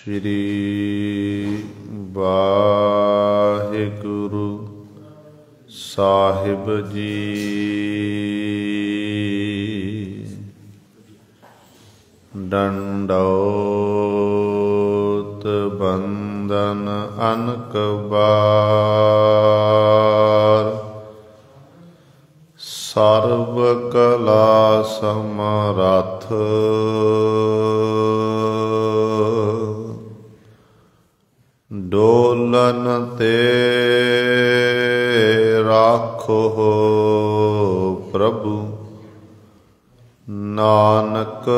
श्री वाहिगुरु साहिब जी। दंडौत बंदन अनक बार, सर्व कला समरथ डोलन ते राखो प्रभु, नानक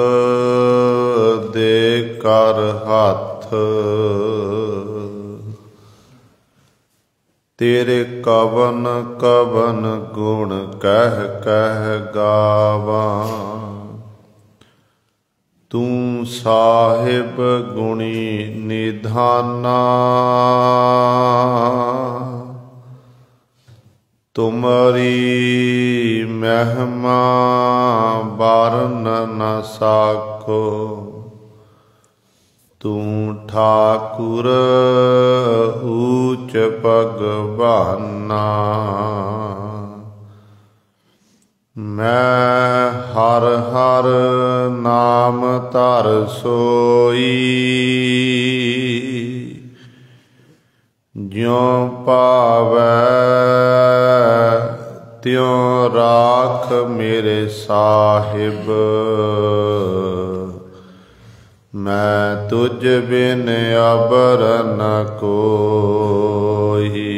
दे कर हाथ। तेरे कवन कवन गुण कह कह गावा, तू साहिब गुणी निधाना। तुमरी महिमा बारन न साको, तू ठाकुर ऊच भगवाना। मैं हर हर नाम धर सोई, ज्यों पावै त्यों राख मेरे साहिब। मैं तुझ बिन अबर न कोई,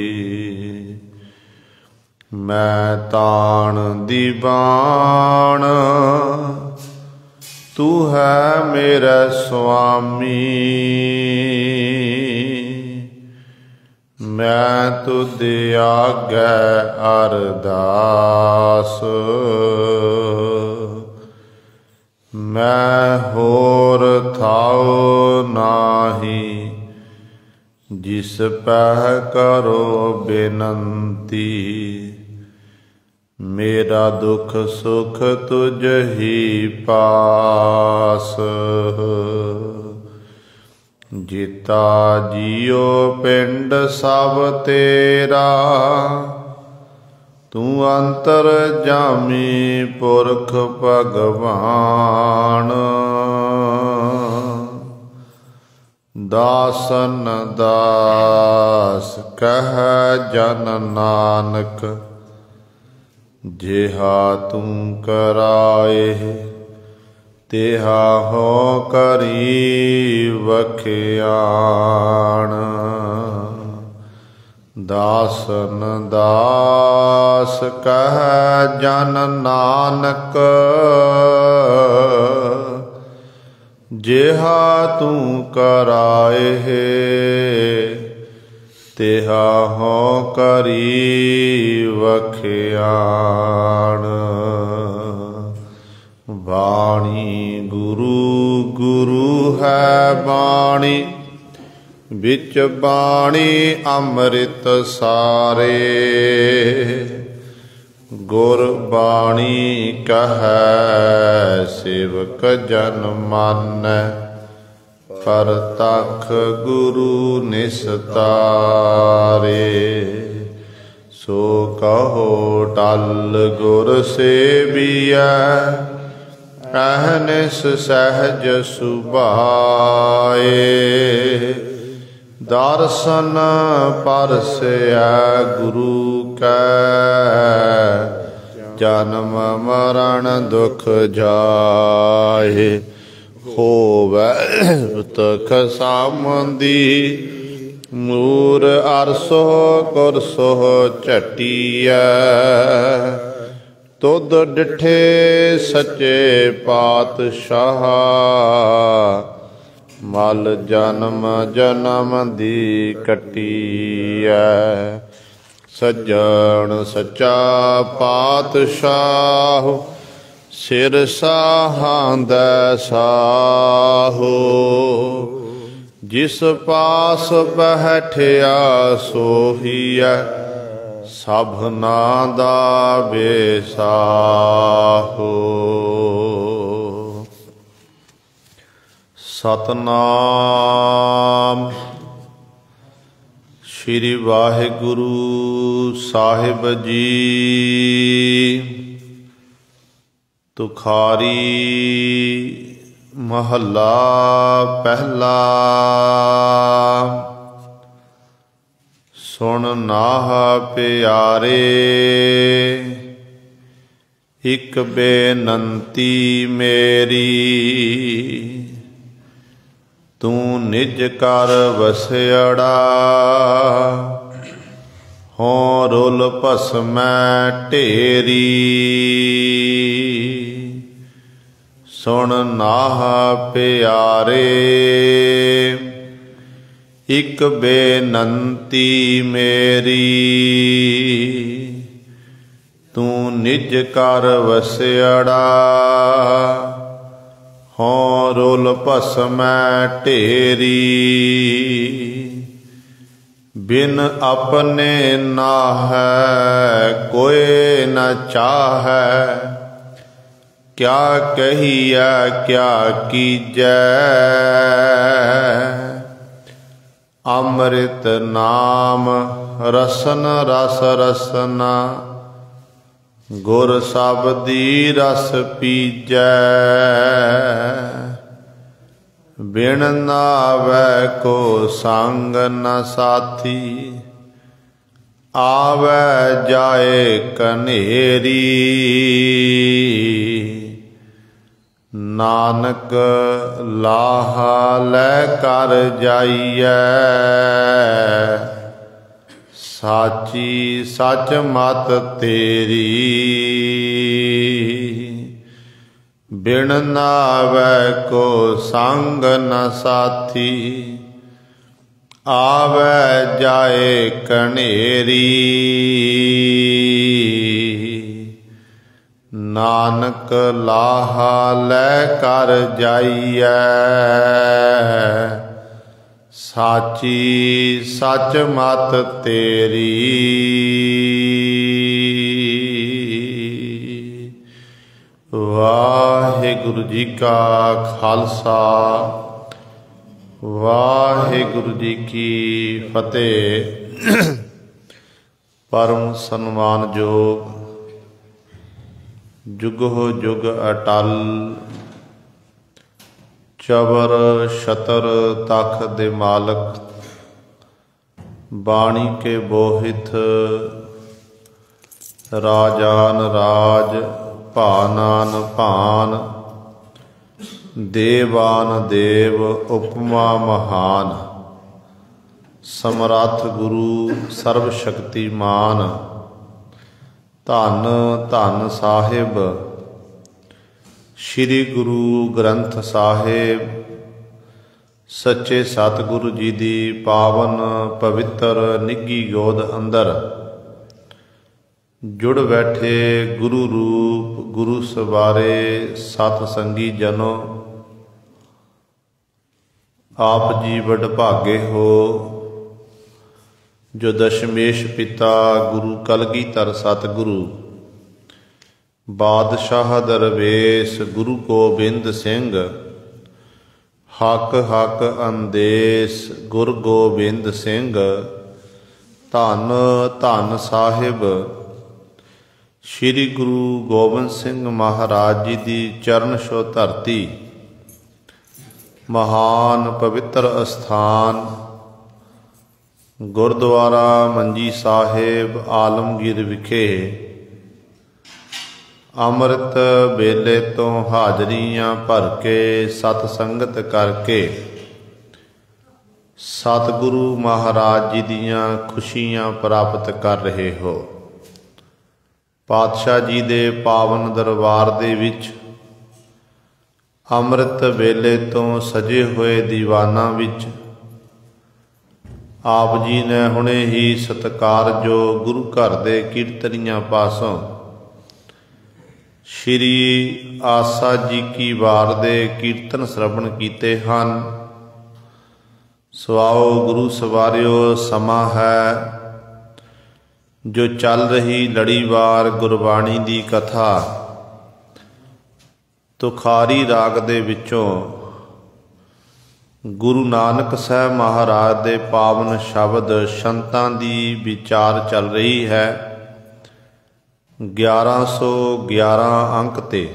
मैं ताण दीवान तू है मेरा स्वामी। मैं तुद आगे अरदास, मैं होर थाओ नाही, जिस पह करो बेनंती। मेरा दुख सुख तुझ ही पास, जिता जियो पिंड सब तेरा। तू अंतर जामी पुरख भगवान, दासन दास कह जन नानक। जिहा तू कराए तिहा हो करी वखियान। दासन दास कह जन नानक, जिहा तू कराए तिहा हो करी वखियान। वाणी गुरु गुरु है बाणी, बिच बाणी अमृत सारे। गुर बाणी कहै सेवक जन मानै, परतख गुरु निस्तारे। सो कहो टल गुर सेविया, अहनिस सहज सुभाए। दर्शन परसया गुरु कै, जन्म मरण दुख जाए। होवै तख सामंदी, मूर अरसो कुरसो झटिया। तुद डिठे सच्चे पातशाह, मल जन्म जन्म दी कटिया। सज्जन सच्चा पातशाह, सिर साहांदै साहो। जिस पास बैठिया सोहिया, सबना दा बेसाहो। हो। सतनाम श्री वाहिगुरु साहिब जी। तुखारी महला पहला। सुन नाह प्यारे इक बेनंती मेरी, तू निज कर वसड़ा हों रुल भस्मै ढेरी। सुन नाह प्यारे इक बेनंती मेरी, तू निज कर वसड़ा हों रुल भस्मै ढेरी। बिन अपने नाहै कोई न चाहै, क्या कहिए क्या कीजै। अमृत नाम रसन रस रसना, गुर शब्दी रस पीजै। बिन नावै को संग न साथी, आवै जाए कनेरी। नानक लाहा लै कर जाइयै, साची सच मत तेरी। बिन नावै को संग न साथी, आवै जाए कनेरी। नानक लाहा लै कर जाइयै, साची सच मत तेरी। वाहिगुरु जी का खालसा, वाहिगुरु जी की फतेह। परम सन्मानयोग जुगो जुग अटल, चबर छतर तख दे मालक। बाणी के बोहित राजान राज, भानान भान। देवान देव उपमा महान, समरथ गुरु सर्व शक्तिमान। धन धन साहिब श्री गुरु ग्रंथ साहिब, सच्चे सतगुरु जी दी पावन पवित्र निघी गोद अंदर जुड़ बैठे गुरु रूप गुरु सवारे सत संगी जनो। आप जी वडभागे हो जो दशमेश पिता गुरु कलगीधर सतगुरु, बादशाह दरवेश गुरु गोबिंद सिंह। हक हक अंदेश गुरु गोबिंद सिंह। धन धन साहिब श्री गुरु गोबिंद सिंह महाराज जी की चरण छो धरती। महान पवित्र अस्थान गुरुद्वारा मंजी साहिब आलमगीर विखे अमृत वेले तो हाजरियां भर के सत संगत करके सतगुरु महाराज जी दियां खुशियां प्राप्त कर रहे हो। पातशाह जी दे पावन दरबार दे विच अमृत वेले तो सजे हुए दीवाना विच आप जी ने हुणे ही सत्कार जो गुरु घर दे कीर्तनियां पासों श्री आसा जी की वार दे कीर्तन श्रवण कीते हन। सो आओ गुरु सवारियो, समा है जो चल रही लड़ीवार गुरबाणी दी कथा तुखारी राग दे विचों ਗੁਰੂ ਨਾਨਕ ਸਾਹਿਬ ਮਹਾਰਾਜ ਦੇ ਪਾਵਨ ਸ਼ਬਦ ਸੰਤਾਂ ਦੀ ਵਿਚਾਰ ਚੱਲ ਰਹੀ ਹੈ। 1111 ਅੰਕ ਤੇ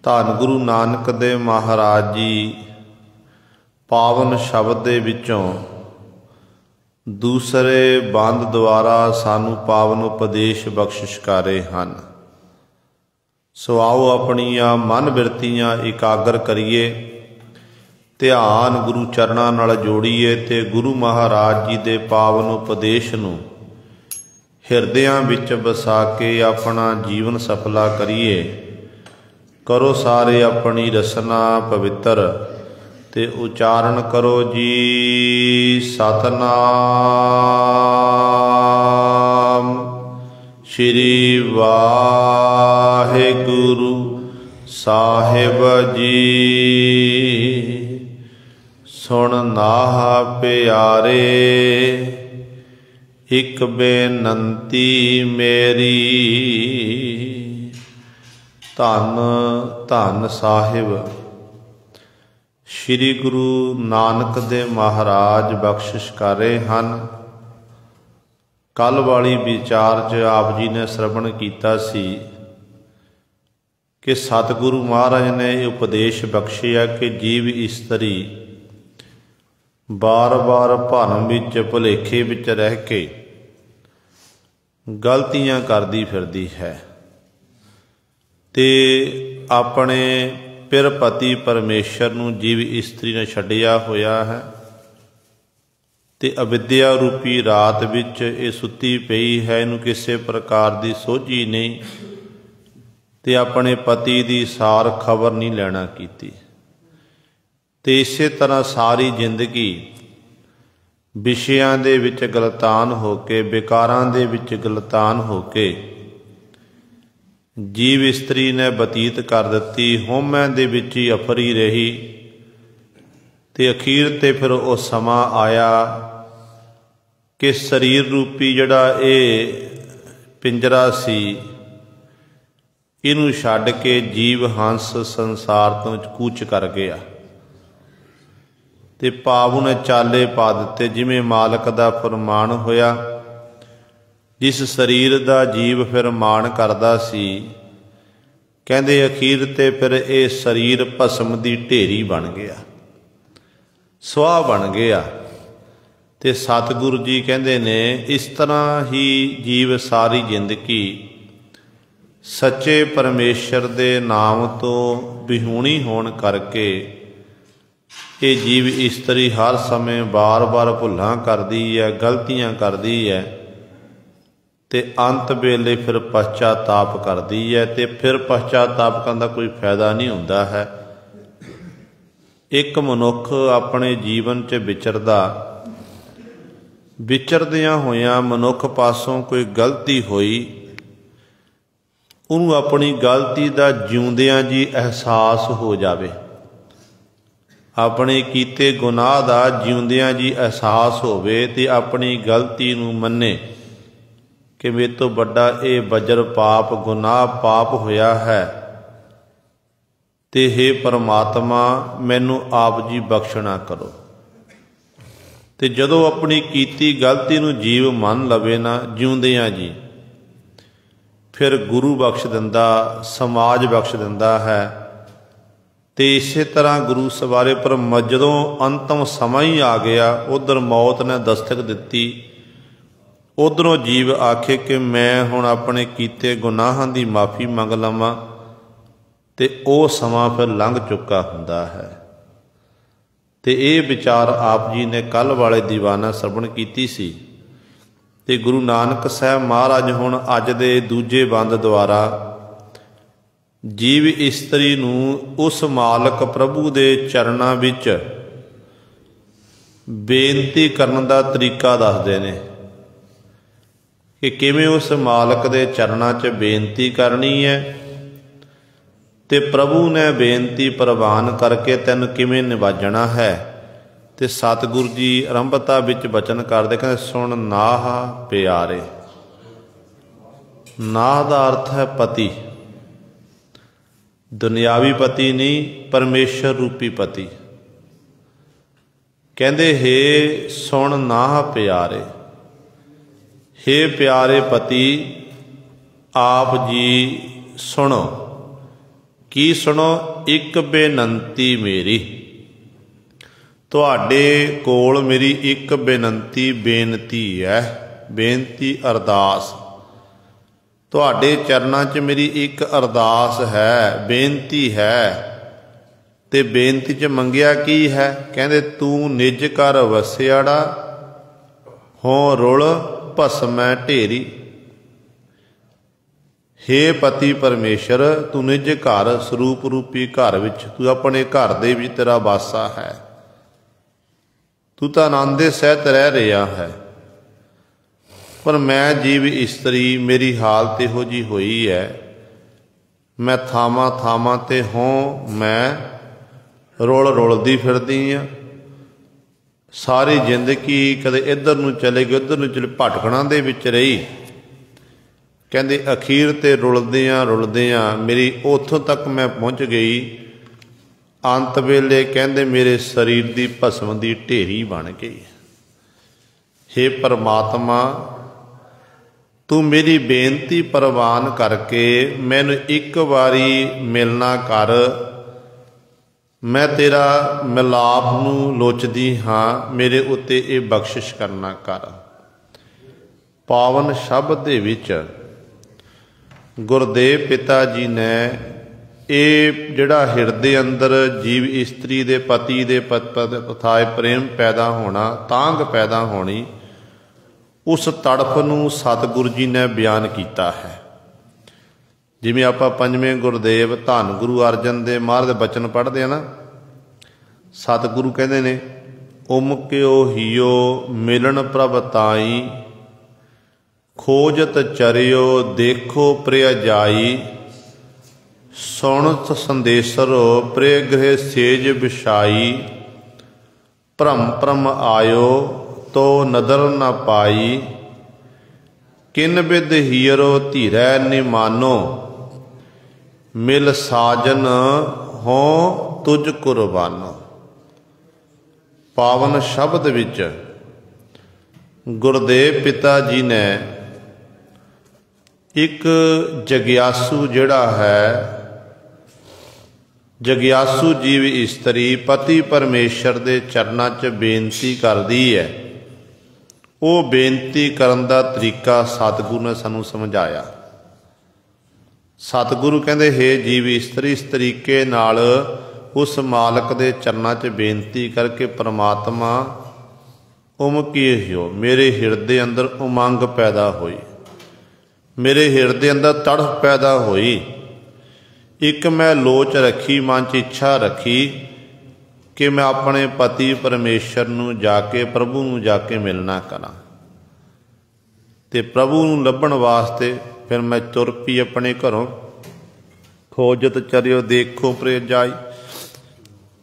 ਧੰਨ ਗੁਰੂ ਨਾਨਕ ਦੇਵ ਮਹਾਰਾਜ ਜੀ ਪਾਵਨ ਸ਼ਬਦ ਦੇ ਵਿੱਚੋਂ ਦੂਸਰੇ ਬੰਦ ਦੁਆਰਾ ਸਾਨੂੰ ਪਾਵਨ ਉਪਦੇਸ਼ ਬਖਸ਼ਿਸ਼ ਕਰ ਰਹੇ ਹਨ। ਸੋ ਆਓ ਆਪਣੀਆਂ ਮਨ ਬਿਰਤੀਆਂ ਇਕਾਗਰ ਕਰੀਏ, ਧਿਆਨ ਗੁਰੂ ਚਰਨਾਂ ਨਾਲ ਜੋੜੀਏ ਤੇ ਗੁਰੂ ਮਹਾਰਾਜ ਜੀ ਦੇ ਪਾਵਨ ਉਪਦੇਸ਼ ਨੂੰ ਹਿਰਦਿਆਂ ਵਿੱਚ ਵਸਾ ਕੇ ਆਪਣਾ ਜੀਵਨ ਸਫਲਾ ਕਰੀਏ। ਕਰੋ ਸਾਰੇ ਆਪਣੀ ਰਸਨਾ ਪਵਿੱਤਰ ਤੇ ਉਚਾਰਨ ਕਰੋ ਜੀ ਸਤਨਾਮ ਸ਼੍ਰੀ ਵਾਹਿਗੁਰੂ ਸਾਹਿਬ ਜੀ। ਸੁਣ ਨਾਹ ਪਿਆਰੇ ਇਕ ਬੇਨੰਤੀ ਮੇਰੀ। ਧੰਨ ਧੰਨ ਸਾਹਿਬ ਸ਼੍ਰੀ ਗੁਰੂ ਨਾਨਕ ਦੇਵ ਮਹਾਰਾਜ ਬਖਸ਼ਿਸ਼ ਕਰ ਰਹੇ ਹਨ। ਕੱਲ ਵਾਲੀ ਵਿਚਾਰ 'ਚ ਆਪ ਜੀ ਨੇ ਸ਼ਰਵਣ ਕੀਤਾ ਸੀ ਕਿ ਸਤਿਗੁਰੂ ਮਹਾਰਾਜ ਨੇ ਇਹ ਉਪਦੇਸ਼ ਬਖਸ਼ਿਆ ਕਿ ਜੀਵ ਇਸਤਰੀ ਬਾਰ-ਬਾਰ ਭਰਮ ਵਿੱਚ ਭੁਲੇਖੇ ਵਿੱਚ ਰਹਿ ਕੇ ਗਲਤੀਆਂ ਕਰਦੀ ਫਿਰਦੀ ਹੈ ਤੇ ਆਪਣੇ ਪਿਰ ਪਤੀ ਪਰਮੇਸ਼ਰ ਨੂੰ ਜੀਵ ਇਸਤਰੀ ਨੇ ਛੱਡਿਆ ਹੋਇਆ ਹੈ ਤੇ ਅਵਿਦਿਆ ਰੂਪੀ ਰਾਤ ਵਿੱਚ ਇਹ ਸੁੱਤੀ ਪਈ ਹੈ। ਇਹਨੂੰ ਕਿਸੇ ਪ੍ਰਕਾਰ ਦੀ ਸੋਝੀ ਨਹੀਂ ਤੇ ਆਪਣੇ ਪਤੀ ਦੀ ਸਾਰ ਖਬਰ ਨਹੀਂ ਲੈਣਾ ਕੀਤੀ ਤੇ ਇਸੇ ਤਰ੍ਹਾਂ ਸਾਰੀ ਜ਼ਿੰਦਗੀ ਵਿਸ਼ਿਆਂ ਦੇ ਵਿੱਚ ਗਲਤਾਨ ਹੋ ਕੇ, ਵਿਕਾਰਾਂ ਦੇ ਵਿੱਚ ਗਲਤਾਨ ਹੋ ਕੇ ਜੀਵ ਇਸਤਰੀ ਨੇ ਬਤੀਤ ਕਰ ਦਿੱਤੀ। ਹਉਮੈ ਦੇ ਵਿੱਚ ਹੀ ਅਫਰੀ ਰਹੀ ਤੇ ਅਖੀਰ ਤੇ ਫਿਰ ਉਹ ਸਮਾਂ ਆਇਆ ਕਿ ਸਰੀਰ ਰੂਪੀ ਜਿਹੜਾ ਇਹ ਪਿੰਜਰਾ ਸੀ, ਇਹਨੂੰ ਛੱਡ ਕੇ ਜੀਵ ਹੰਸ ਸੰਸਾਰ ਤੋਂ ਕੂਚ ਕਰ ਗਿਆ ਤੇ ਪਾਵ ਨੇ ਚਾਲੇ ਪਾ ਦਿੱਤੇ। ਜਿਵੇਂ ਮਾਲਕ ਦਾ ਫਰਮਾਨ ਹੋਇਆ, ਜਿਸ ਸਰੀਰ ਦਾ ਜੀਵ ਫਿਰ ਮਾਣ ਕਰਦਾ ਸੀ, ਕਹਿੰਦੇ ਅਖੀਰ ਤੇ ਫਿਰ ਇਹ ਸਰੀਰ ਭਸਮ ਦੀ ਢੇਰੀ ਬਣ ਗਿਆ, ਸੁਆਹ ਬਣ ਗਿਆ। ਤੇ ਸਤਿਗੁਰੂ ਜੀ ਕਹਿੰਦੇ ਨੇ ਇਸ ਤਰ੍ਹਾਂ ਹੀ ਜੀਵ ਸਾਰੀ ਜ਼ਿੰਦਗੀ ਸੱਚੇ ਪਰਮੇਸ਼ਰ ਦੇ ਨਾਮ ਤੋਂ ਵਿਹੂਣੀ ਹੋਣ ਕਰਕੇ ਇਹ ਜੀਵ ਇਸਤਰੀ ਹਰ ਸਮੇਂ ਬਾਰ-ਬਾਰ ਭੁੱਲਾਂ ਕਰਦੀ ਹੈ, ਗਲਤੀਆਂ ਕਰਦੀ ਹੈ ਤੇ ਅੰਤ ਵੇਲੇ ਫਿਰ ਪਛਤਾਤਾਪ ਕਰਦੀ ਹੈ ਤੇ ਫਿਰ ਪਛਤਾਤਾਪ ਕਰਨ ਦਾ ਕੋਈ ਫਾਇਦਾ ਨਹੀਂ ਹੁੰਦਾ ਹੈ। ਇੱਕ ਮਨੁੱਖ ਆਪਣੇ ਜੀਵਨ 'ਚ ਵਿਚਰਦਿਆਂ ਹੋਇਆਂ ਮਨੁੱਖ ਪਾਸੋਂ ਕੋਈ ਗਲਤੀ ਹੋਈ, ਉਹਨੂੰ ਆਪਣੀ ਗਲਤੀ ਦਾ ਜਿਉਂਦਿਆਂ ਜੀ ਅਹਿਸਾਸ ਹੋ ਜਾਵੇ, ਆਪਣੇ ਕੀਤੇ ਗੁਨਾਹ ਦਾ ਜਿਉਂਦਿਆਂ ਜੀ ਅਹਿਸਾਸ ਹੋਵੇ ਤੇ ਆਪਣੀ ਗਲਤੀ ਨੂੰ ਮੰਨੇ ਕਿ ਮੇਰੇ ਤੋਂ ਵੱਡਾ ਇਹ ਵਜਰ ਪਾਪ ਗੁਨਾਹ ਪਾਪ ਹੋਇਆ ਹੈ ਤੇ ਹੇ ਪਰਮਾਤਮਾ ਮੈਨੂੰ ਆਪ ਜੀ ਬਖਸ਼ਣਾ ਕਰੋ। ਤੇ ਜਦੋਂ ਆਪਣੀ ਕੀਤੀ ਗਲਤੀ ਨੂੰ ਜੀਵ ਮੰਨ ਲਵੇ ਨਾ ਜਿਉਂਦਿਆਂ ਜੀ, ਫਿਰ ਗੁਰੂ ਬਖਸ਼ ਦਿੰਦਾ, ਸਮਾਜ ਬਖਸ਼ ਦਿੰਦਾ ਹੈ। ਤੇ ਇਸੇ ਤਰ੍ਹਾਂ ਗੁਰੂ ਸਵਾਰੇ ਪਰ ਜਦੋਂ ਅੰਤਮ ਸਮਾਂ ਹੀ ਆ ਗਿਆ, ਉਧਰ ਮੌਤ ਨੇ ਦਸਤਕ ਦਿੱਤੀ, ਉਧਰੋਂ ਜੀਵ ਆਖੇ ਕਿ ਮੈਂ ਹੁਣ ਆਪਣੇ ਕੀਤੇ ਗੁਨਾਹਾਂ ਦੀ ਮਾਫੀ ਮੰਗ ਲਵਾਂ ਤੇ ਉਹ ਸਮਾਂ ਫਿਰ ਲੰਘ ਚੁੱਕਾ ਹੁੰਦਾ ਹੈ। ਤੇ ਇਹ ਵਿਚਾਰ ਆਪ ਜੀ ਨੇ ਕੱਲ ਵਾਲੇ ਦੀਵਾਨਾ ਸਰਵਣ ਕੀਤੀ ਸੀ ਤੇ ਗੁਰੂ ਨਾਨਕ ਸਾਹਿਬ ਮਹਾਰਾਜ ਹੁਣ ਅੱਜ ਦੇ ਦੂਜੇ ਬੰਦ ਦੁਆਰਾ ਜੀਵ ਇਸਤਰੀ ਨੂੰ ਉਸ ਮਾਲਕ ਪ੍ਰਭੂ ਦੇ ਚਰਨਾਂ ਵਿੱਚ ਬੇਨਤੀ ਕਰਨ ਦਾ ਤਰੀਕਾ ਦੱਸਦੇ ਨੇ ਕਿ ਕਿਵੇਂ ਉਸ ਮਾਲਕ ਦੇ ਚਰਨਾਂ 'ਚ ਬੇਨਤੀ ਕਰਨੀ ਹੈ ਤੇ ਪ੍ਰਭੂ ਨੇ ਬੇਨਤੀ ਪ੍ਰਵਾਨ ਕਰਕੇ ਤੈਨੂੰ ਕਿਵੇਂ ਨਿਵਾਜਣਾ ਹੈ। ਤੇ ਸਤਿਗੁਰੂ ਜੀ ਆਰੰਭਤਾ ਵਿੱਚ ਬਚਨ ਕਰਦੇ, ਕਹਿੰਦੇ ਸੁਣ ਨਾਹ ਪਿਆਰੇ। ਨਾਹ ਦਾ ਅਰਥ ਹੈ ਪਤੀ, ਦੁਨਿਆਵੀ ਪਤੀ ਨਹੀਂ, ਪਰਮੇਸ਼ਰ ਰੂਪੀ ਪਤੀ। कहंदे हे सुन नाह प्यारे, हे प्यारे पति आप जी सुनो। की सुनो? एक बेनंती मेरी, तुहाडे कोल मेरी एक बेनंती बेनती है, बेनती अरदास। तुहाडे चरनां च मेरी एक अरदास है, बेनती है। ते बेनती च मंगिया की है? कहंदे तू निज कर वसियाड़ा, हों रुल भस्मै ढेरी। हे पति परमेश्वर, तू निज घर स्वरूप रूपी घर विच, तू अपने घर दे विच तेरा वासा है, तू तो आनंद दे सहित रह रहा है। पर मैं जीव इस्तरी, मेरी हालत इहो जी हुई है, मैं थावां थावां ते हों मैं रुलदी फिरदी हाँ। सारी जिंदगी कदे इधर नूं चले गए उधर नूं चले, भटकणां दे विच रही। कहंदे अखीर ते रुलदियां मेरी उत्थों तक मैं पहुँच गई। अंत वेले कहंदे मेरे शरीर दी भस्म दी ढेरी बन गई। हे परमात्मा, तू मेरी बेनती प्रवान करके मैनू एक बारी मिलना कर। मैं तेरा मिलाप नूं लोचदी हाँ, मेरे उत्ते ये बख्शिश करना कर। पावन शब्द दे विच गुरदेव पिता जी ने ਇਹ ਜਿਹੜਾ ਹਿਰਦੇ ਅੰਦਰ ਜੀਵ ਇਸਤਰੀ ਦੇ ਪਤੀ ਦੇ ਪਥਾਏ ਪ੍ਰੇਮ ਪੈਦਾ ਹੋਣਾ, ਤਾਂਘ ਪੈਦਾ ਹੋਣੀ, ਉਸ ਤੜਫ ਨੂੰ ਸਤਿਗੁਰੂ ਜੀ ਨੇ ਬਿਆਨ ਕੀਤਾ ਹੈ। ਜਿਵੇਂ ਆਪਾਂ ਪੰਜਵੇਂ ਗੁਰਦੇਵ ਧੰਨ ਗੁਰੂ ਅਰਜਨ ਦੇਵ ਮਹਾਰਾਜ ਦੇ ਬਚਨ ਪੜ੍ਹਦੇ ਆ ਨਾ, ਸਤਿਗੁਰੂ ਕਹਿੰਦੇ ਨੇ ਉਮਕਿਓ ਹੀਓ ਮਿਲਣ ਪ੍ਰਭ ਤਾਈ, ਖੋਜਤ ਚਰਿਓ ਦੇਖੋ ਪ੍ਰਿਆ ਜਾਈ, ਸੁਣਤ ਸੰਦੇਸਰੋ ਪ੍ਰਿय ਗ੍ਰਹਿ ਸੇਜ ਵਿਛਾਈ, ਭ੍ਰਮ ਭ੍ਰਮ ਆਇਓ ਤੋ ਨਦਰ ਨ ਪਾਈ, ਕਿਨ ਬਿਦ ਹੀਰੋ ਧੀਰੈ ਨਿਮਾਨੋ, ਮਿਲ ਸਾਜਨ ਹੋ ਤੁਝ ਕੁਰਬਾਨੋ। ਪਾਵਨ ਸ਼ਬਦ ਵਿੱਚ ਗੁਰਦੇਵ ਪਿਤਾ ਜੀ ਨੇ ਇੱਕ ਜਗਿਆਸੂ ਜਿਹੜਾ ਹੈ, ਜਗਿਆਸੂ ਜੀਵ ਇਸਤਰੀ ਪਤੀ ਪਰਮੇਸ਼ਰ ਦੇ ਚਰਨਾਂ 'ਚ ਬੇਨਤੀ ਕਰਦੀ ਹੈ। ਉਹ ਬੇਨਤੀ ਕਰਨ ਦਾ ਤਰੀਕਾ ਸਤਿਗੁਰੂ ਨੇ ਸਾਨੂੰ ਸਮਝਾਇਆ। ਸਤਿਗੁਰੂ ਕਹਿੰਦੇ ਹੇ ਜੀਵ ਇਸਤਰੀ, ਇਸ ਤਰੀਕੇ ਨਾਲ ਉਸ ਮਾਲਕ ਦੇ ਚਰਨਾਂ 'ਚ ਬੇਨਤੀ ਕਰਕੇ ਪਰਮਾਤਮਾ ਉਮਕੀ ਹੋ, ਮੇਰੇ ਹਿਰਦੇ ਅੰਦਰ ਉਮੰਗ ਪੈਦਾ ਹੋਈ, ਮੇਰੇ ਹਿਰਦੇ ਅੰਦਰ ਤੜਫ ਪੈਦਾ ਹੋਈ। ਇੱਕ ਮੈਂ ਲੋਚ ਰੱਖੀ, ਮਨ 'ਚ ਇੱਛਾ ਰੱਖੀ ਕਿ ਮੈਂ ਆਪਣੇ ਪਤੀ ਪਰਮੇਸ਼ਰ ਨੂੰ ਜਾ ਕੇ, ਪ੍ਰਭੂ ਨੂੰ ਜਾ ਕੇ ਮਿਲਣਾ ਕਰਾਂ। ਤੇ ਪ੍ਰਭੂ ਨੂੰ ਲੱਭਣ ਵਾਸਤੇ ਫਿਰ ਮੈਂ ਤੁਰ ਪਈ ਆਪਣੇ ਘਰੋਂ। ਖੋਜਤ ਚਰਿਓ ਦੇਖੋ ਪ੍ਰਿਆ ਜਾਈ,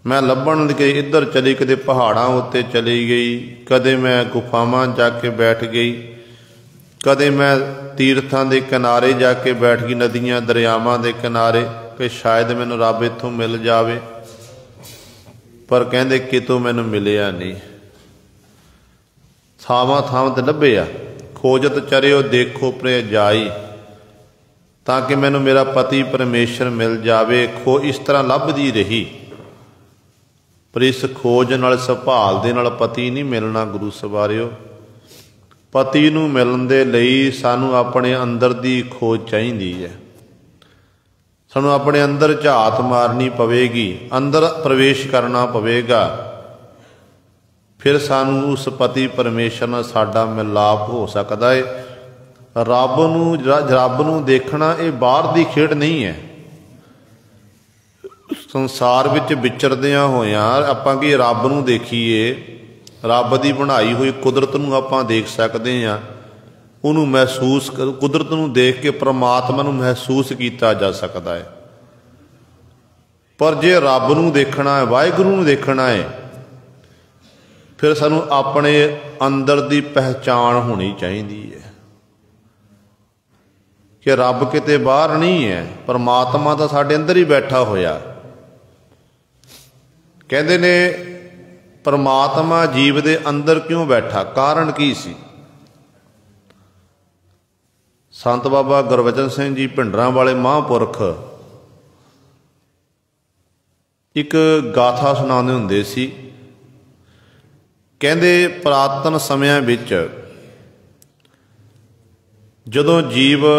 ਮੈਂ ਲੱਭਣ ਗਈ, ਇੱਧਰ ਚਲੀ, ਕਦੇ ਪਹਾੜਾਂ ਉੱਤੇ ਚਲੀ ਗਈ, ਕਦੇ ਮੈਂ ਗੁਫਾਵਾਂ ਜਾ ਕੇ ਬੈਠ ਗਈ, ਕਦੇ ਮੈਂ ਤੀਰਥਾਂ ਦੇ ਕਿਨਾਰੇ ਜਾ ਕੇ ਬੈਠ ਗਈ, ਨਦੀਆਂ ਦਰਿਆਵਾਂ ਦੇ ਕਿਨਾਰੇ, ਕਿ ਸ਼ਾਇਦ ਮੈਨੂੰ ਰੱਬ ਇੱਥੋਂ ਮਿਲ ਜਾਵੇ। ਪਰ ਕਹਿੰਦੇ ਕਿਤੋਂ ਮੈਨੂੰ ਮਿਲਿਆ ਨਹੀਂ। ਥਾਵਾਂ ਥਾਵਾਂ ਤੇ ਲੱਭਿਆ। ਖੋਜਤ ਚਰਿਓ ਦੇਖੋ ਪ੍ਰਿਆ ਜਾਈ, ਤਾਂ ਕਿ ਮੈਨੂੰ ਮੇਰਾ ਪਤੀ ਪਰਮੇਸ਼ਰ ਮਿਲ ਜਾਵੇ। ਇਸ ਤਰ੍ਹਾਂ ਲੱਭਦੀ ਰਹੀ, ਪਰ ਇਸ ਖੋਜ ਨਾਲ, ਸੰਭਾਲ ਦੇ ਨਾਲ ਪਤੀ ਨਹੀਂ ਮਿਲਣਾ। ਗੁਰੂ ਸਵਾਰਿਓ, ਪਤੀ ਨੂੰ ਮਿਲਣ ਦੇ ਲਈ ਸਾਨੂੰ ਆਪਣੇ ਅੰਦਰ ਦੀ ਖੋਜ ਚਾਹੀਦੀ ਹੈ। ਸਾਨੂੰ ਆਪਣੇ ਅੰਦਰ ਝਾਤ ਮਾਰਨੀ ਪਵੇਗੀ, ਅੰਦਰ ਪ੍ਰਵੇਸ਼ ਕਰਨਾ ਪਵੇਗਾ। ਫਿਰ ਸਾਨੂੰ ਉਸ ਪਤੀ ਪਰਮੇਸ਼ਰ ਨਾਲ ਸਾਡਾ ਮਿਲਾਪ ਹੋ ਸਕਦਾ ਹੈ। ਰੱਬ ਨੂੰ ਦੇਖਣਾ ਇਹ ਬਾਹਰ ਦੀ ਖੇਡ ਨਹੀਂ ਹੈ। ਸੰਸਾਰ ਵਿੱਚ ਵਿਚਰਦਿਆਂ ਹੋਇਆਂ ਆਪਾਂ ਕੀ ਰੱਬ ਨੂੰ ਦੇਖੀਏ, ਰੱਬ ਦੀ ਬਣਾਈ ਹੋਈ ਕੁਦਰਤ ਨੂੰ ਆਪਾਂ ਦੇਖ ਸਕਦੇ ਹਾਂ, ਉਹਨੂੰ ਮਹਿਸੂਸ, ਕੁਦਰਤ ਨੂੰ ਦੇਖ ਕੇ ਪ੍ਰਮਾਤਮਾ ਨੂੰ ਮਹਿਸੂਸ ਕੀਤਾ ਜਾ ਸਕਦਾ ਹੈ। ਪਰ ਜੇ ਰੱਬ ਨੂੰ ਦੇਖਣਾ ਹੈ, ਵਾਹਿਗੁਰੂ ਨੂੰ ਦੇਖਣਾ ਹੈ, ਫਿਰ ਸਾਨੂੰ ਆਪਣੇ ਅੰਦਰ ਦੀ ਪਹਿਚਾਣ ਹੋਣੀ ਚਾਹੀਦੀ ਹੈ ਕਿ ਰੱਬ ਕਿਤੇ ਬਾਹਰ ਨਹੀਂ ਹੈ, ਪਰਮਾਤਮਾ ਤਾਂ ਸਾਡੇ ਅੰਦਰ ਹੀ ਬੈਠਾ ਹੋਇਆ। ਕਹਿੰਦੇ ਨੇ परमात्मा जीव दे अंदर क्यों बैठा, कारण की सी। संत बाबा गुरबचन सिंह जी भिंडरां वाले महापुरख एक गाथा सुणाते हुंदे सी। कहंदे पुरातन समयां विच जदों जीव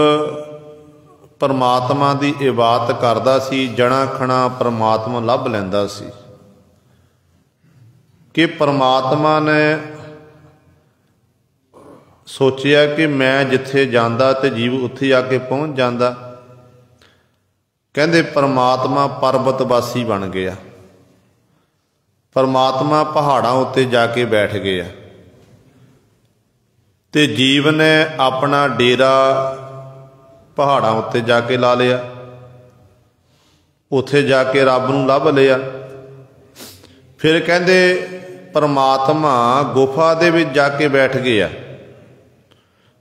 परमात्मा की इबादत करदा सी, जणा खणा परमात्मा लभ लैंदा सी कि परमात्मा ने सोचिया कि मैं जिथे जांदा ते जीव उत्थे आके पहुँच जांदा। कहंदे परमात्मा पर्वतवासी बन गया, परमात्मा पहाड़ां उत्ते जाके बैठ गया ते जीव ने अपना डेरा पहाड़ां उत्ते जाके ला लिया, उत्थे जाके रब नूं लभ लिया। फिर कहंदे परमात्मा गुफा दे विच जाके बैठ गया,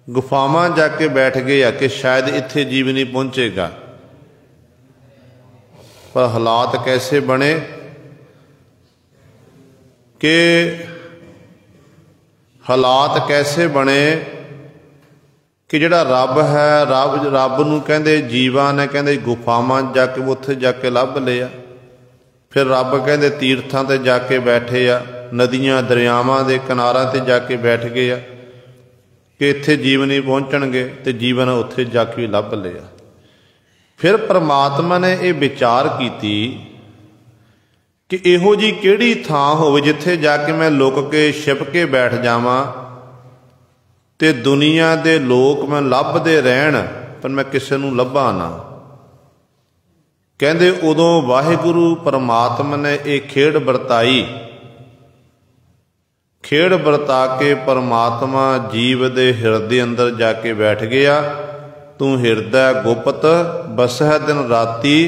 गुफावां जाके बैठ गया कि शायद इत्थे जीव नहीं पहुंचेगा। पर हालात कैसे बने कि हालात कैसे बने कि जिहड़ा रब है, रब नूं कहंदे जीवां ने कहंदे गुफावां जाके उत्थे जाके लभ लिया। फिर रब कहंदे तीर्थां ते जाके बैठे आ, नदियां दरियावां दे किनारां ते जाके बैठ गए आ कि इत्थे जीव नहीं पहुँचणगे, तो जीव ने उत्थे जाके लभ लिया। फिर परमात्मा ने ये विचार कीती कि इहो जी किहड़ी थां होवे जिथे जाके मैं लुक के छिप के बैठ जावां ते दुनिया दे लोक मैं लभदे रहण पर मैं किसे नूं लभा ना। कहंदे उदों वाहिगुरू परमात्मा ने ये खेड़ वरताई, खेड़ वरता के परमात्मा जीव दे हिरदे अंदर जाके बैठ गया। तू हिरदै गुप्त बसह दिन राती,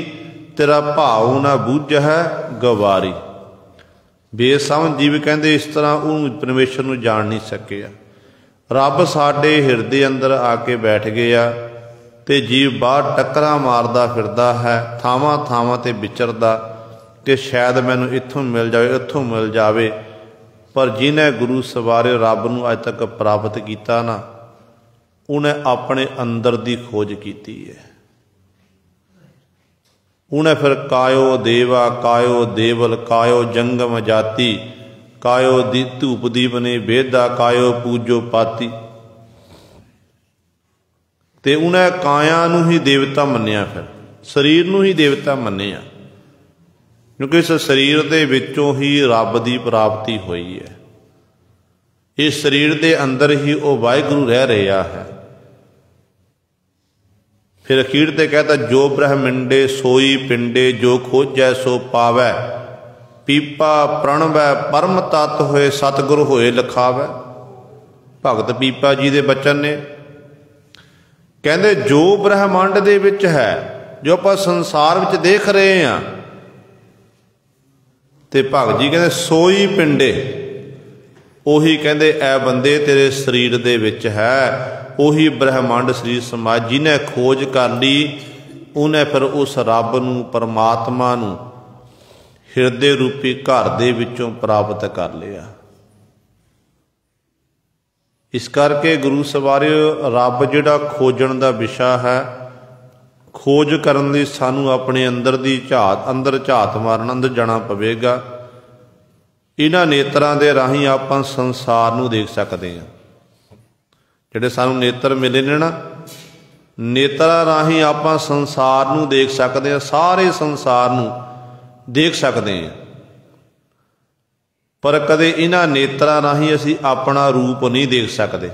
तेरा भाव ना बूझ है गवारी। बेसमझ जीव कहंदे इस तरह उन्होंने परमेश्वर नूं जान नहीं सकिया। रब साडे हिरदे अंदर आके बैठ गया ते जीव बाहर टक्करां मारदा फिरदा है, थावां थावां ते विचरदा कि शायद मैनूं इत्थों मिल जावे, इत्थों मिल जावे। पर जिन्हें गुरु सवारे रब नूं अज तक प्राप्त किया ना, उन्हें अपने अंदर की खोज की है। उन्हें फिर कायो देवा कायो देवल कायो जंगम जाति, कायो धूप दीपने बेदा कायो पूजो पाती। ते उन्हें काया नूं ही देवता मन्निया, फिर शरीर नूं ही देवता मन्निया, क्योंकि इस शरीर दे विचों ही रब की प्राप्ति हुई है। इस शरीर के अंदर ही वो वाहिगुरू रह रहा है। फिर अखीर ते कहता जो ब्रह्मंडे सोई पिंडे, जो खोजै सो पावै, पीपा प्रणवै परम तत्त होए, सतगुर होए लिखावै। भगत पीपा जी के बचन ने। कहते जो ब्रह्मंड दे विच है, जो आप संसार विच देख रहे हैं, ते भगत जी कहते सोई पिंडे, उही कहते ऐ बंदे तेरे शरीर दे विच है, उही ब्रह्मंड शरीर समाज। जिन्हें खोज कर ली उन्हें फिर उस रब नूं परमात्मा नूं हिरदे रूपी घर दे विचों प्राप्त कर लिया। इस करके गुरु सवारियो रब जिहड़ा खोजण दा विशा है, खोज करन लई सानू अपने अंदर दी झात, अंदर झात मारन, अंदर जाना पवेगा। इन्हां नेत्रां दे राहीं आपां संसार नूं देख सकते हैं। जिहड़े सानू नेत्र मिले ने ना, नेत्रां राहीं आपां संसार नूं देख सकते हैं, सारे संसार नूं देख सकते हैं। पर कदे इन्हां नेत्रां राहीं असीं अपना रूप नहीं देख सकते।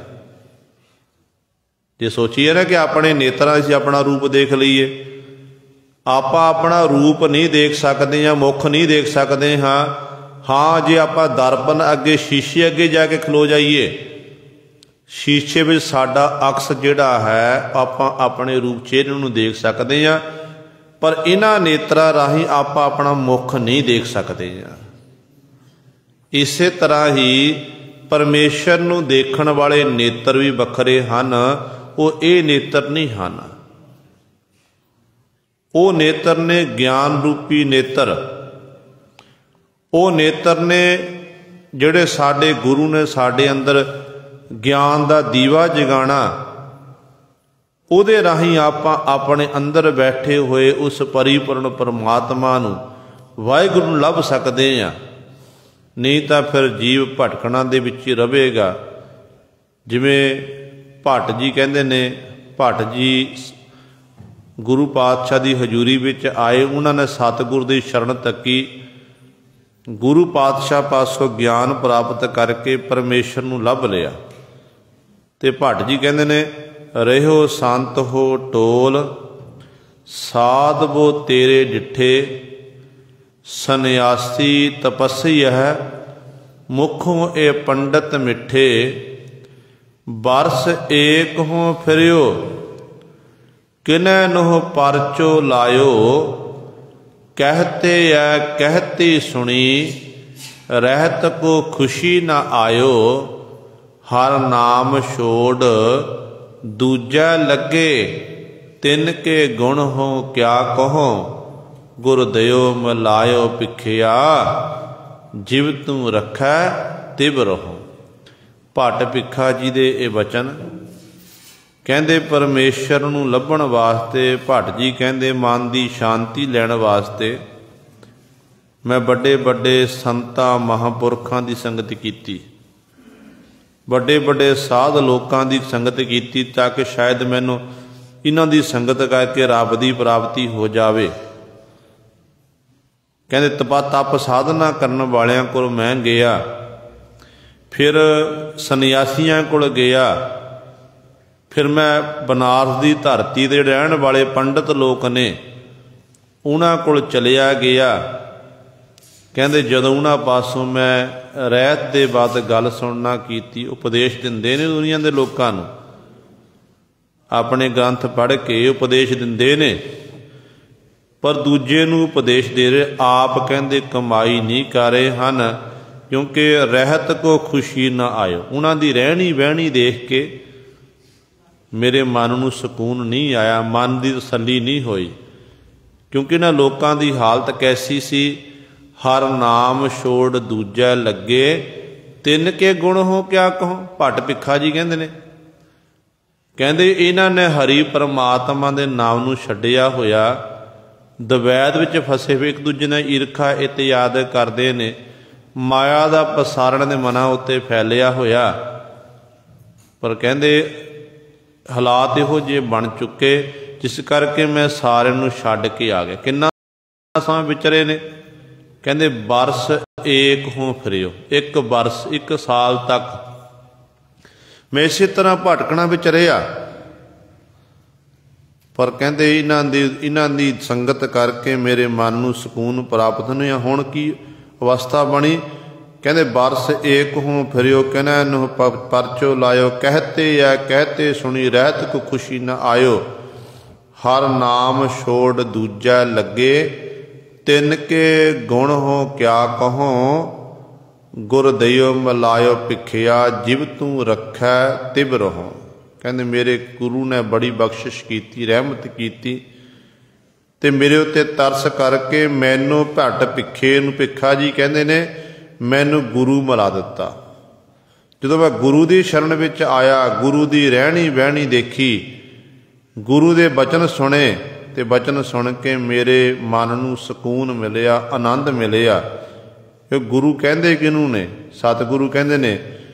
जे सोचीए ना कि अपने नेत्रां असीं अपना रूप देख लीए, आपां अपना रूप नहीं देख सकते या मुख नहीं देख सकते। हाँ जे आपां दर्पण अगे शीशे अगे जाके खलो जाइए, शीशे में साडा अक्स जिहड़ा है आपां अपने रूप चेहरे नूं देख सकते हैं। पर इन्हां नेत्रां राहीं आपां अपना मुख नहीं देख सकते। इसे तरह ही परमेश्वर नूं देखण वाले नेत्र भी वखरे हन, वो ये नेत्र नहीं हन। वो नेत्र ने ज्ञान रूपी नेत्र, वो नेत्र ने ਜਿਹੜੇ ਸਾਡੇ ਗੁਰੂ ਨੇ ਸਾਡੇ ਅੰਦਰ ਗਿਆਨ ਦਾ ਦੀਵਾ ਜਗਾਣਾ, ਉਹਦੇ ਰਾਹੀਂ ਆਪਾਂ ਆਪਣੇ ਅੰਦਰ ਬੈਠੇ ਹੋਏ ਉਸ ਪਰਿਪੂਰਨ ਪਰਮਾਤਮਾ ਨੂੰ, ਵਾਹਿਗੁਰੂ ਨੂੰ ਲੱਭ ਸਕਦੇ ਹਾਂ। ਨਹੀਂ ਤਾਂ ਫਿਰ ਜੀਵ ਭਟਕਣਾ ਦੇ ਵਿੱਚ ਹੀ ਰਹੇਗਾ। ਜਿਵੇਂ ਭੱਟ ਜੀ ਕਹਿੰਦੇ ਨੇ, ਭੱਟ ਜੀ ਗੁਰੂ ਪਾਤਸ਼ਾਹ ਦੀ ਹਜ਼ੂਰੀ ਵਿੱਚ ਆਏ, ਉਹਨਾਂ ਨੇ ਸਤਿਗੁਰ ਦੀ ਸ਼ਰਨ ਤੱਕੀ, ਗੁਰੂ ਪਾਤਸ਼ਾਹ ਪਾਸੋਂ ਗਿਆਨ ਪ੍ਰਾਪਤ ਕਰਕੇ ਪਰਮੇਸ਼ਰ ਨੂੰ ਲੱਭ ਲਿਆ। ਤੇ ਭੱਟ ਜੀ ਕਹਿੰਦੇ ਨੇ, ਰਹਿਓ ਸੰਤ ਹੋ ਟੋਲ, ਸਾਧ ਵੋ ਤੇਰੇ ਡਿਠੇ, ਸੰਨਿਆਸੀ ਤਪੱਸਿਆ ਮੁਖੋਂ ਇਹ ਪੰਡਤ ਮਿੱਠੇ, ਬਰਸ ਏਕ ਹੋਂ ਫਿਰਿਓ, ਕਿਨੈ ਨਹੁ ਪਰਚੋ ਲਾਇਓ, कहते है कहती सुनी, रहत को खुशी न आयो, हर नाम छोड़ दूजा लगे, तिन के गुण हो क्या कहो, गुर दयो मिलायो पिखिया, जिव तू रखै तिब रहो। भट्ट भिखा जी दे ये वचन ਕਹਿੰਦੇ ਪਰਮੇਸ਼ਰ ਨੂੰ ਲੱਭਣ ਵਾਸਤੇ, ਭੱਟ ਜੀ ਕਹਿੰਦੇ ਮਨ ਦੀ ਸ਼ਾਂਤੀ ਲੈਣ ਵਾਸਤੇ ਮੈਂ ਵੱਡੇ ਵੱਡੇ ਸੰਤਾਂ ਮਹਾਂਪੁਰਖਾਂ ਦੀ ਸੰਗਤ ਕੀਤੀ, ਵੱਡੇ ਵੱਡੇ ਸਾਧ ਲੋਕਾਂ ਦੀ ਸੰਗਤ ਕੀਤੀ, ਤਾਂ ਕਿ ਸ਼ਾਇਦ ਮੈਨੂੰ ਇਹਨਾਂ ਦੀ ਸੰਗਤ ਕਰਕੇ ਰੱਬ ਦੀ ਪ੍ਰਾਪਤੀ ਹੋ ਜਾਵੇ। ਕਹਿੰਦੇ ਤਪ ਸਾਧਨਾ ਕਰਨ ਵਾਲਿਆਂ ਕੋਲ ਮੈਂ ਗਿਆ, ਫਿਰ ਸੰਨਿਆਸੀਆਂ ਕੋਲ ਗਿਆ, ਫਿਰ ਮੈਂ ਬਨਾਰਸ ਦੀ ਧਰਤੀ ਦੇ ਰਹਿਣ ਵਾਲੇ ਪੰਡਤ ਲੋਕ ਨੇ ਉਹਨਾਂ ਕੋਲ ਚਲਿਆ ਗਿਆ। ਕਹਿੰਦੇ ਜਦੋਂ ਉਹਨਾਂ ਪਾਸੋਂ ਮੈਂ ਰਹਿਤ ਦੇ ਬਾਅਦ ਗੱਲ ਸੁਣਨਾ ਕੀਤੀ, ਉਪਦੇਸ਼ ਦਿੰਦੇ ਨੇ ਦੁਨੀਆ ਦੇ ਲੋਕਾਂ ਨੂੰ, ਆਪਣੇ ਗ੍ਰੰਥ ਪੜ੍ਹ ਕੇ ਉਪਦੇਸ਼ ਦਿੰਦੇ ਨੇ, ਪਰ ਦੂਜੇ ਨੂੰ ਉਪਦੇਸ਼ ਦੇ ਰਹੇ, ਆਪ ਕਹਿੰਦੇ ਕਮਾਈ ਨਹੀਂ ਕਰ ਰਹੇ ਹਨ, ਕਿਉਂਕਿ ਰਹਿਤ ਕੋ ਖੁਸ਼ੀ ਨਾ ਆਇਓ। ਉਹਨਾਂ ਦੀ ਰਹਿਣੀ ਬਹਿਣੀ ਦੇਖ ਕੇ ਮੇਰੇ ਮਨ ਨੂੰ ਸਕੂਨ ਨਹੀਂ ਆਇਆ, ਮਨ ਦੀ ਤਸੱਲੀ ਨਹੀਂ ਹੋਈ, ਕਿਉਂਕਿ ਇਹਨਾਂ ਲੋਕਾਂ ਦੀ ਹਾਲਤ ਕੈਸੀ ਸੀ, ਹਰ ਨਾਮ ਛੋੜ ਦੂਜਾ ਲੱਗੇ, ਤਿੰਨ ਕੇ ਗੁਣ ਹੋ ਕਿਆ ਕਹੋ। ਭੱਟ ਭਿਖਾ ਜੀ ਕਹਿੰਦੇ ਨੇ, ਕਹਿੰਦੇ ਇਹਨਾਂ ਨੇ ਹਰੀ ਪਰਮਾਤਮਾ ਦੇ ਨਾਮ ਨੂੰ ਛੱਡਿਆ ਹੋਇਆ, ਦਵੈਤ ਵਿੱਚ ਫਸੇ ਹੋਏ, ਇੱਕ ਦੂਜੇ ਨਾਲ ਈਰਖਾ ਇਤਿਆਦ ਕਰਦੇ ਨੇ, ਮਾਇਆ ਦਾ ਪਸਾਰਣ ਦੇ ਮਨਾਂ ਉੱਤੇ ਫੈਲਿਆ ਹੋਇਆ। ਪਰ ਕਹਿੰਦੇ ਹਾਲਾਤ ਇਹੋ ਜਿਹੇ ਬਣ ਚੁੱਕੇ, ਜਿਸ ਕਰਕੇ ਮੈਂ ਸਾਰਿਆਂ ਨੂੰ ਛੱਡ ਕੇ ਆ ਗਿਆ। ਕਿੰਨਾ ਸਮਾਂ ਵਿਚਰੇ ਨੇ, ਕਹਿੰਦੇ ਬਰਸ ਏਕ ਹੋਂ ਫਿਰਿਓ, ਇੱਕ ਬਰਸ, ਇੱਕ ਸਾਲ ਤੱਕ ਮੈਂ ਇਸੇ ਤਰ੍ਹਾਂ ਭਟਕਣਾ ਵਿੱਚ ਰਿਹਾ। ਪਰ ਕਹਿੰਦੇ ਇਹਨਾਂ ਦੀ ਸੰਗਤ ਕਰਕੇ ਮੇਰੇ ਮਨ ਨੂੰ ਸਕੂਨ ਪ੍ਰਾਪਤ ਨਹੀਂ। ਹੁਣ ਕੀ ਅਵਸਥਾ ਬਣੀ, ਕਹਿੰਦੇ ਬਰਸ ਏਕ ਹੋਂ ਫਿਰਿਓ, ਕਿਨੈ ਨਹੁ ਪਰਚੋ ਲਾਇਓ, कहते है कहते सुनी, रहत को खुशी न आयो, हर नाम छोड़ दूजा लगे, तिन के गुण हो क्या कहो, गुर दयो मिलायो भिखिया, जिव तू रखै तिब रहो। ਕਹਿੰਦੇ ਮੇਰੇ ਗੁਰੂ ਨੇ ਬੜੀ ਬਖਸ਼ਿਸ਼ ਕੀਤੀ, ਰਹਿਮਤ ਕੀਤੀ, ਤੇ ਮੇਰੇ ਉੱਤੇ ਤਰਸ ਕਰਕੇ ਮੈਨੂੰ ਭੱਟ ਭਿਖੇ ਨੂੰ, ਭਿਖਾ ਜੀ ਕਹਿੰਦੇ ਨੇ, ਮੈਨੂੰ ਗੁਰੂ ਮਿਲਾ ਦਿੱਤਾ। ਜਦੋਂ ਮੈਂ ਗੁਰੂ ਦੀ ਸ਼ਰਨ ਵਿੱਚ ਆਇਆ, ਗੁਰੂ ਦੀ ਰਹਿਣੀ ਬਹਿਣੀ ਦੇਖੀ, ਗੁਰੂ ਦੇ ਬਚਨ ਸੁਣੇ, ਤੇ ਬਚਨ ਸੁਣ ਕੇ ਮੇਰੇ ਮਨ ਨੂੰ ਸਕੂਨ ਮਿਲਿਆ, ਆਨੰਦ ਮਿਲਿਆ। ਇਹ ਗੁਰੂ ਕਹਿੰਦੇ ਕਿਹਨੂੰ ਨੇ? ਸਤਿਗੁਰੂ ਕਹਿੰਦੇ ਨੇ,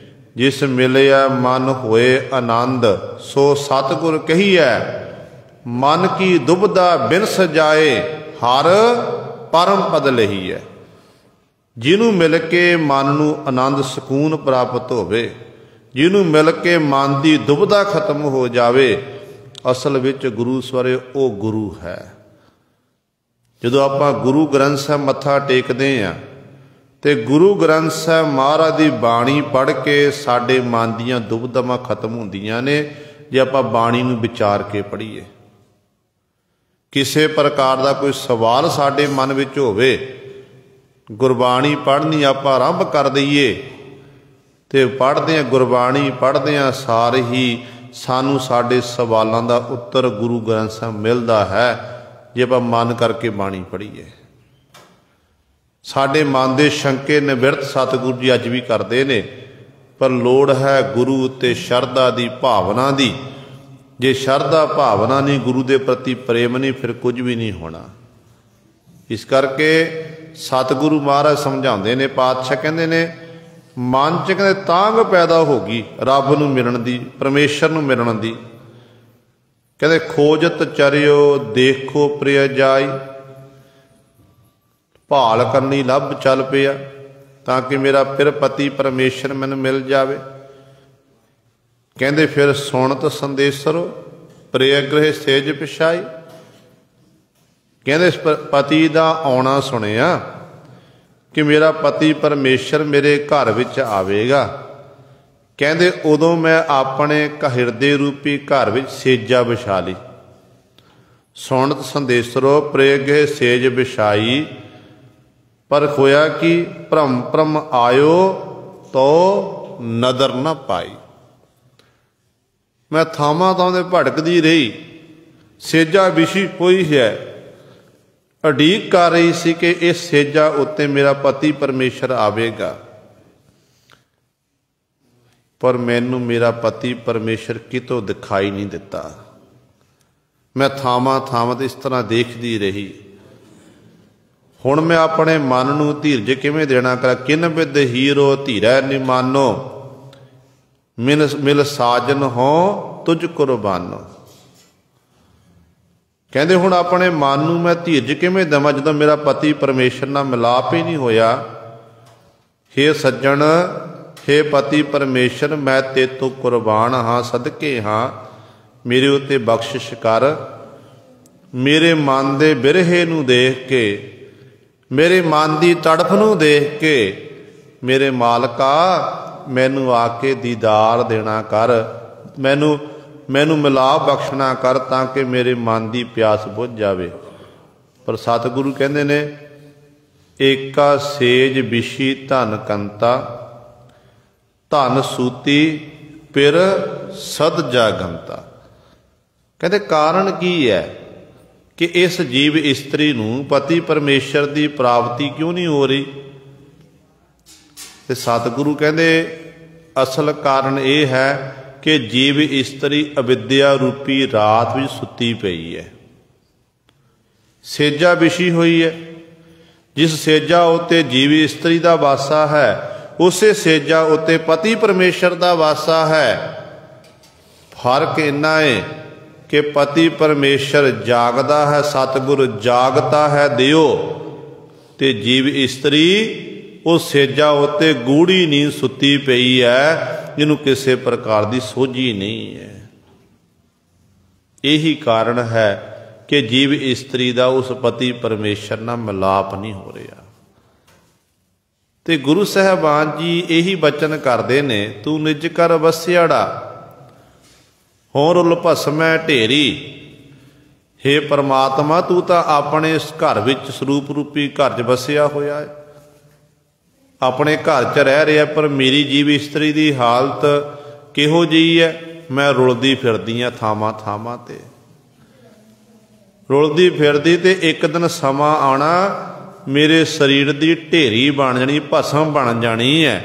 ਜਿਸ ਮਿਲਿਆ ਮਨ ਹੋਏ ਆਨੰਦ, ਸੋ ਸਤਿਗੁਰ ਕਹੀਐ, ਮਨ ਕੀ ਦੁਬਦਾ ਬਿਨਸ ਜਾਏ, ਹਰ ਪਰਮ ਪਦ ਲਹੀਐ। ਜਿਹਨੂੰ ਮਿਲ ਕੇ ਮਨ ਨੂੰ ਆਨੰਦ ਸਕੂਨ ਪ੍ਰਾਪਤ ਹੋਵੇ, ਜਿਹਨੂੰ ਮਿਲ ਕੇ ਮਨ ਦੀ ਦੁਬਦਾ ਖਤਮ ਹੋ ਜਾਵੇ, ਅਸਲ ਵਿੱਚ ਗੁਰੂ ਸਵਰੇ ਉਹ ਗੁਰੂ ਹੈ। ਜਦੋਂ ਆਪਾਂ ਗੁਰੂ ਗ੍ਰੰਥ ਸਾਹਿਬ ਮੱਥਾ ਟੇਕਦੇ ਹਾਂ, ਤੇ ਗੁਰੂ ਗ੍ਰੰਥ ਸਾਹਿਬ ਮਹਾਰਾਜ ਦੀ ਬਾਣੀ ਪੜ੍ਹ ਕੇ ਸਾਡੇ ਮਨ ਦੀਆਂ ਦੁਬਦਮਾਂ ਖਤਮ ਹੁੰਦੀਆਂ ਨੇ, ਜੇ ਆਪਾਂ ਬਾਣੀ ਨੂੰ ਵਿਚਾਰ ਕੇ ਪੜ੍ਹੀਏ। ਕਿਸੇ ਪ੍ਰਕਾਰ ਦਾ ਕੋਈ ਸਵਾਲ ਸਾਡੇ ਮਨ ਵਿੱਚ ਹੋਵੇ, ਗੁਰਬਾਣੀ ਪੜ੍ਹਨੀ ਆਪਾਂ ਆਰੰਭ ਕਰ ਦਈਏ, ਤੇ ਪੜ੍ਹਦੇ ਹਾਂ ਗੁਰਬਾਣੀ, ਪੜ੍ਹਦੇ ਹਾਂ ਸਾਰ ਹੀ ਸਾਨੂੰ ਸਾਡੇ ਸਵਾਲਾਂ ਦਾ ਉੱਤਰ ਗੁਰੂ ਗ੍ਰੰਥ ਸਾਹਿਬ ਮਿਲਦਾ ਹੈ, ਜੇ ਆਪਾਂ ਮਨ ਕਰਕੇ ਬਾਣੀ ਪੜ੍ਹੀਏ। ਸਾਡੇ ਮਨ ਦੇ ਸ਼ੰਕੇ ਨਿਵਰਤ ਸਤਿਗੁਰੂ ਜੀ ਅੱਜ ਵੀ ਕਰਦੇ ਨੇ। ਪਰ ਲੋੜ ਹੈ ਗੁਰੂ ਉੱਤੇ ਸ਼ਰਧਾ ਦੀ, ਭਾਵਨਾ ਦੀ। ਜੇ ਸ਼ਰਧਾ ਭਾਵਨਾ ਨਹੀਂ, ਗੁਰੂ ਦੇ ਪ੍ਰਤੀ ਪ੍ਰੇਮ ਨਹੀਂ, ਫਿਰ ਕੁਝ ਵੀ ਨਹੀਂ ਹੋਣਾ। ਇਸ ਕਰਕੇ ਸਤਿਗੁਰੂ ਮਹਾਰਾਜ ਸਮਝਾਉਂਦੇ ਨੇ, ਪਾਤਸ਼ਾਹ ਕਹਿੰਦੇ ਨੇ, ਮਨ 'ਚ ਕਹਿੰਦੇ ਤਾਂਘ ਪੈਦਾ ਹੋ ਗਈ ਰੱਬ ਨੂੰ ਮਿਲਣ ਦੀ, ਪਰਮੇਸ਼ਰ ਨੂੰ ਮਿਲਣ ਦੀ। ਕਹਿੰਦੇ ਖੋਜਤ ਚਰਿਓ ਦੇਖੋ ਪ੍ਰਿਯ ਜਾਈ, ਭਾਲ ਕਰਨੀ ਲੱਭ ਚੱਲ ਪਿਆ, ਤਾਂ ਕਿ ਮੇਰਾ ਫਿਰ ਪਤੀ ਪਰਮੇਸ਼ਰ ਮੈਨੂੰ ਮਿਲ ਜਾਵੇ। ਕਹਿੰਦੇ ਫਿਰ ਸੁਣਤ ਸੰਦੇਸਰੋ ਪ੍ਰਿਯ ਗ੍ਰਹਿ ਸੇਜ ਪਿਛਾਈ। ਕਹਿੰਦੇ ਪਤੀ ਦਾ ਆਉਣਾ ਸੁਣਿਆ ਕਿ ਮੇਰਾ ਪਤੀ ਪਰਮੇਸ਼ਰ ਮੇਰੇ ਘਰ ਵਿੱਚ ਆਵੇਗਾ। ਕਹਿੰਦੇ ਉਦੋਂ ਮੈਂ ਆਪਣੇ ਹਿਰਦੇ ਰੂਪੀ ਘਰ ਵਿੱਚ ਸੇਜਾ ਵਿਛਾ ਲਈ। ਸੁਣਤ ਸੰਦੇਸਰੋ ਪ੍ਰਿਯ ਗ੍ਰਹਿ ਸੇਜ ਵਿਛਾਈ। ਪਰ ਹੋਇਆ ਕਿ ਭਰਮ ਭਰਮ ਆਇਓ ਤੋ ਨਦਰ ਨਾ ਪਾਈ। ਮੈਂ ਥਾਵਾਂ ਥਾਂ ਦੇ ਭਟਕਦੀ ਰਹੀ, ਸੇਜਾ ਵਿਛੀ ਹੋਈ ਹੈ, ਉਡੀਕ ਕਰ ਰਹੀ ਸੀ ਕਿ ਇਸ ਸੇਜਾ ਉੱਤੇ ਮੇਰਾ ਪਤੀ ਪਰਮੇਸ਼ਰ ਆਵੇਗਾ। ਪਰ ਮੈਨੂੰ ਮੇਰਾ ਪਤੀ ਪਰਮੇਸ਼ਰ ਕਿਤੋਂ ਦਿਖਾਈ ਨਹੀਂ ਦਿੱਤਾ। ਮੈਂ ਥਾਵਾਂ ਥਾਵਾਂ ਤੇ ਇਸ ਤਰ੍ਹਾਂ ਦੇਖਦੀ ਰਹੀ। ਹੁਣ ਮੈਂ ਆਪਣੇ ਮਨ ਨੂੰ ਧੀਰਜ ਕਿਵੇਂ ਦੇਣਾ ਕਰਾਂ। ਕਿਨ ਬਿਦ ਹੀਰੋ ਧੀਰੈ ਨਿਮਾਨੋ, ਮਿਲ ਸਾਜਨ ਹੋ ਤੁਝ ਕੁਰਬਾਨੋ। ਕਹਿੰਦੇ ਹੁਣ ਆਪਣੇ ਮਨ ਨੂੰ ਮੈਂ ਧੀਰਜ ਕਿਵੇਂ ਦੇਵਾਂ ਜਦੋਂ ਮੇਰਾ ਪਤੀ ਪਰਮੇਸ਼ਰ ਨਾਲ ਮਿਲਾਪ ਹੀ ਨਹੀਂ ਹੋਇਆ। ਹੇ ਸੱਜਣ, ਹੇ ਪਤੀ ਪਰਮੇਸ਼ਰ, ਮੈਂ ਤੇਤੋਂ ਕੁਰਬਾਨ ਹਾਂ, ਸਦਕੇ ਹਾਂ, ਮੇਰੇ ਉੱਤੇ ਬਖਸ਼ਿਸ਼ ਕਰ। ਮੇਰੇ ਮਨ ਦੇ ਬਿਰਹੇ ਨੂੰ ਦੇਖ ਕੇ, ਮੇਰੇ ਮਨ ਦੀ ਤੜਫ ਨੂੰ ਦੇਖ ਕੇ, ਮੇਰੇ ਮਾਲਕਾ ਮੈਨੂੰ ਆ ਕੇ ਦੀਦਾਰ ਦੇਣਾ ਕਰ, ਮੈਨੂੰ ਮਿਲਾਪ ਬਖਸ਼ਣਾ ਕਰ, ਤਾਂ ਕਿ ਮੇਰੇ ਮਨ ਦੀ ਪਿਆਸ ਬੁੱਝ ਜਾਵੇ। ਪਰ ਸਤਿਗੁਰੂ ਕਹਿੰਦੇ ਨੇ, ਏਕਾ ਸੇਜ ਵਿਛੀ ਧਨ ਕੰਤਾ, ਧਨ ਸੂਤੀ ਪਿਰ ਸਦ ਜਾਗੰਤਾ। ਕਹਿੰਦੇ ਕਾਰਨ ਕੀ ਹੈ ਕਿ ਇਸ ਜੀਵ ਇਸਤਰੀ ਨੂੰ ਪਤੀ ਪਰਮੇਸ਼ਰ ਦੀ ਪ੍ਰਾਪਤੀ ਕਿਉਂ ਨਹੀਂ ਹੋ ਰਹੀ। ਤੇ ਸਤਿਗੁਰੂ ਕਹਿੰਦੇ ਅਸਲ ਕਾਰਨ ਇਹ ਹੈ ਕਿ ਜੀਵ ਇਸਤਰੀ ਅਵਿਦਿਆ ਰੂਪੀ ਰਾਤ ਵਿੱਚ ਸੁੱਤੀ ਪਈ ਹੈ, ਸੇਜਾ ਵਿਛੀ ਹੋਈ ਹੈ। ਜਿਸ ਸੇਜਾ ਉੱਤੇ ਜੀਵ ਇਸਤਰੀ ਦਾ ਵਾਸਾ ਹੈ, ਉਸੇ ਸੇਜਾ ਉੱਤੇ ਪਤੀ ਪਰਮੇਸ਼ਰ ਦਾ ਵਾਸਾ ਹੈ। ਫਰਕ ਇੰਨਾ ਹੈ ਕਿ ਪਤੀ ਪਰਮੇਸ਼ਰ ਜਾਗਦਾ ਹੈ, ਸਤਿਗੁਰ ਜਾਗਤਾ ਹੈ ਦਿਓ, ਤੇ ਜੀਵ ਇਸਤਰੀ ਉਹ ਸੇਜਾ ਉੱਤੇ ਗੂੜੀ ਨੀਂਦ ਸੁੱਤੀ ਪਈ ਹੈ, ਜਿਹਨੂੰ ਕਿਸੇ ਪ੍ਰਕਾਰ ਦੀ ਸੋਝੀ ਨਹੀਂ ਹੈ। ਇਹੀ ਕਾਰਨ ਹੈ ਕਿ ਜੀਵ ਇਸਤਰੀ ਦਾ ਉਸ ਪਤੀ ਪਰਮੇਸ਼ਰ ਨਾਲ ਮਿਲਾਪ ਨਹੀਂ ਹੋ ਰਿਹਾ। ਤੇ ਗੁਰੂ ਸਾਹਿਬਾਨ ਜੀ ਇਹੀ ਬਚਨ ਕਰਦੇ ਨੇ, ਤੂੰ ਨਿਜ ਕਰ ਵਸਿਆੜਾ ਹੋਂ ਰੁੱਲ ਭਸਮੈ ਢੇਰੀ। ਹੇ ਪਰਮਾਤਮਾ, ਤੂੰ ਤਾਂ ਆਪਣੇ ਇਸ ਘਰ ਵਿੱਚ ਸਰੂਪ ਰੂਪੀ ਘਰ 'ਚ ਵਸਿਆ ਹੋਇਆ ਹੈ, ਆਪਣੇ ਘਰ 'ਚ ਰਹਿ ਰਿਹਾ। ਪਰ ਮੇਰੀ ਜੀਵ ਇਸਤਰੀ ਦੀ ਹਾਲਤ ਕਿਹੋ ਜਿਹੀ ਹੈ? ਮੈਂ ਰੁਲਦੀ ਫਿਰਦੀ ਹਾਂ ਥਾਵਾਂ ਥਾਵਾਂ ਤੇ, ਰੁਲਦੀ ਫਿਰਦੀ, ਤੇ ਇੱਕ ਦਿਨ ਸਮਾਂ ਆਉਣਾ ਮੇਰੇ ਸਰੀਰ ਦੀ ਢੇਰੀ ਬਣ ਜਾਣੀ, ਭਸਮ ਬਣ ਜਾਣੀ ਹੈ,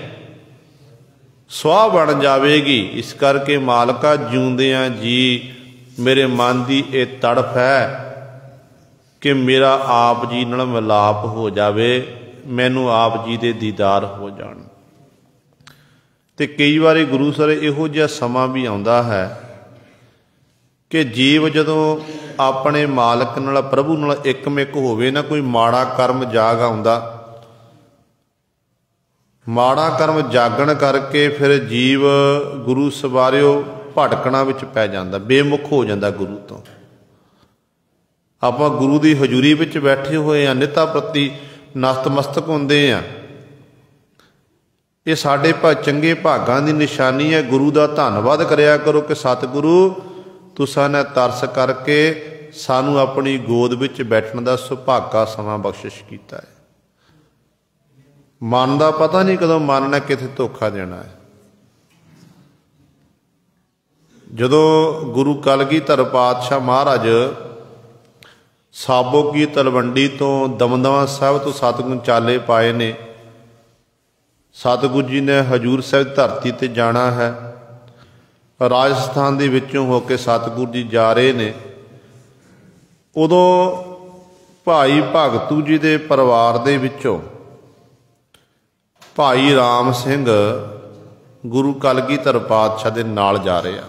ਸੁਆਹ ਬਣ ਜਾਵੇਗੀ। ਇਸ ਕਰਕੇ ਮਾਲਕਾ, ਜਿਉਂਦਿਆਂ ਜੀ ਮੇਰੇ ਮਨ ਦੀ ਇਹ ਤੜਫ ਹੈ ਕਿ ਮੇਰਾ ਆਪ ਜੀ ਨਾਲ ਮਿਲਾਪ ਹੋ ਜਾਵੇ, ਮੈਨੂੰ ਆਪ ਜੀ ਦੇ ਦੀਦਾਰ ਹੋ ਜਾਣ। ਤੇ ਕਈ ਵਾਰੀ ਗੁਰੂ ਸਰ ਇਹੋ ਜਿਹਾ ਸਮਾਂ ਵੀ ਆਉਂਦਾ ਹੈ ਕਿ ਜੀਵ ਜਦੋਂ ਆਪਣੇ ਮਾਲਕ ਨਾਲ, ਪ੍ਰਭੂ ਨਾਲ ਇੱਕਮਿਕ ਹੋਵੇ ਨਾ, ਕੋਈ ਮਾੜਾ ਕਰਮ ਜਾਗ ਆਉਂਦਾ। ਮਾੜਾ ਕਰਮ ਜਾਗਣ ਕਰਕੇ ਫਿਰ ਜੀਵ ਗੁਰੂ ਸਵਾਰਿਓ ਭਟਕਣਾ ਵਿੱਚ ਪੈ ਜਾਂਦਾ, ਬੇਮੁਖ ਹੋ ਜਾਂਦਾ ਗੁਰੂ ਤੋਂ। ਆਪਾਂ ਗੁਰੂ ਦੀ ਹਜ਼ੂਰੀ ਵਿੱਚ ਬੈਠੇ ਹੋਏ ਹਾਂ, ਨਿੱਤਾ ਪ੍ਰਤੀ ਨਤਮਸਤਕ ਹੁੰਦੇ ਹਾਂ। ਇਹ ਸਾਡੇ ਚੰਗੇ ਭਾਗਾਂ ਦੀ ਨਿਸ਼ਾਨੀ ਹੈ। ਗੁਰੂ ਦਾ ਧੰਨਵਾਦ ਕਰਿਆ ਕਰੋ ਕਿ ਸਤਿਗੁਰੂ, ਤੁਸਾਂ ਨੇ ਤਰਸ ਕਰਕੇ ਸਾਨੂੰ ਆਪਣੀ ਗੋਦ ਵਿੱਚ ਬੈਠਣ ਦਾ ਸੁਭਾਗਾ ਸਮਾਂ ਬਖਸ਼ਿਸ਼ ਕੀਤਾ ਹੈ। ਮਨ ਦਾ ਪਤਾ ਨਹੀਂ ਕਦੋਂ ਮਨ ਨੇ ਕਿੱਥੇ ਧੋਖਾ ਦੇਣਾ ਹੈ। ਜਦੋਂ ਗੁਰੂ ਕਲਗੀਧਰ ਪਾਤਸ਼ਾਹ ਮਹਾਰਾਜ ਸਾਬੋ ਕੀ ਤਲਵੰਡੀ ਤੋਂ ਦਮਦਮਾ ਸਾਹਿਬ ਤੋਂ ਸਤਿਗੁਰੂ ਚਾਲੇ ਪਾਏ ਨੇ। ਸਤਿਗੁਰੂ ਜੀ ਨੇ ਹਜੂਰ ਸਾਹਿਬ ਧਰਤੀ ਤੇ ਜਾਣਾ ਹੈ। ਰਾਜਸਥਾਨ ਦੇ ਵਿੱਚੋਂ ਹੋ ਕੇ ਸਤਿਗੁਰੂ ਜੀ ਜਾ ਰਹੇ ਨੇ। ਉਦੋਂ ਭਾਈ ਭਗਤੂ ਜੀ ਦੇ ਪਰਿਵਾਰ ਦੇ ਵਿੱਚੋਂ ਭਾਈ ਰਾਮ ਸਿੰਘ ਗੁਰੂ ਕਲਗੀਧਰ ਪਾਤਸ਼ਾਹ ਦੇ ਨਾਲ ਜਾ ਰਹੇ ਆ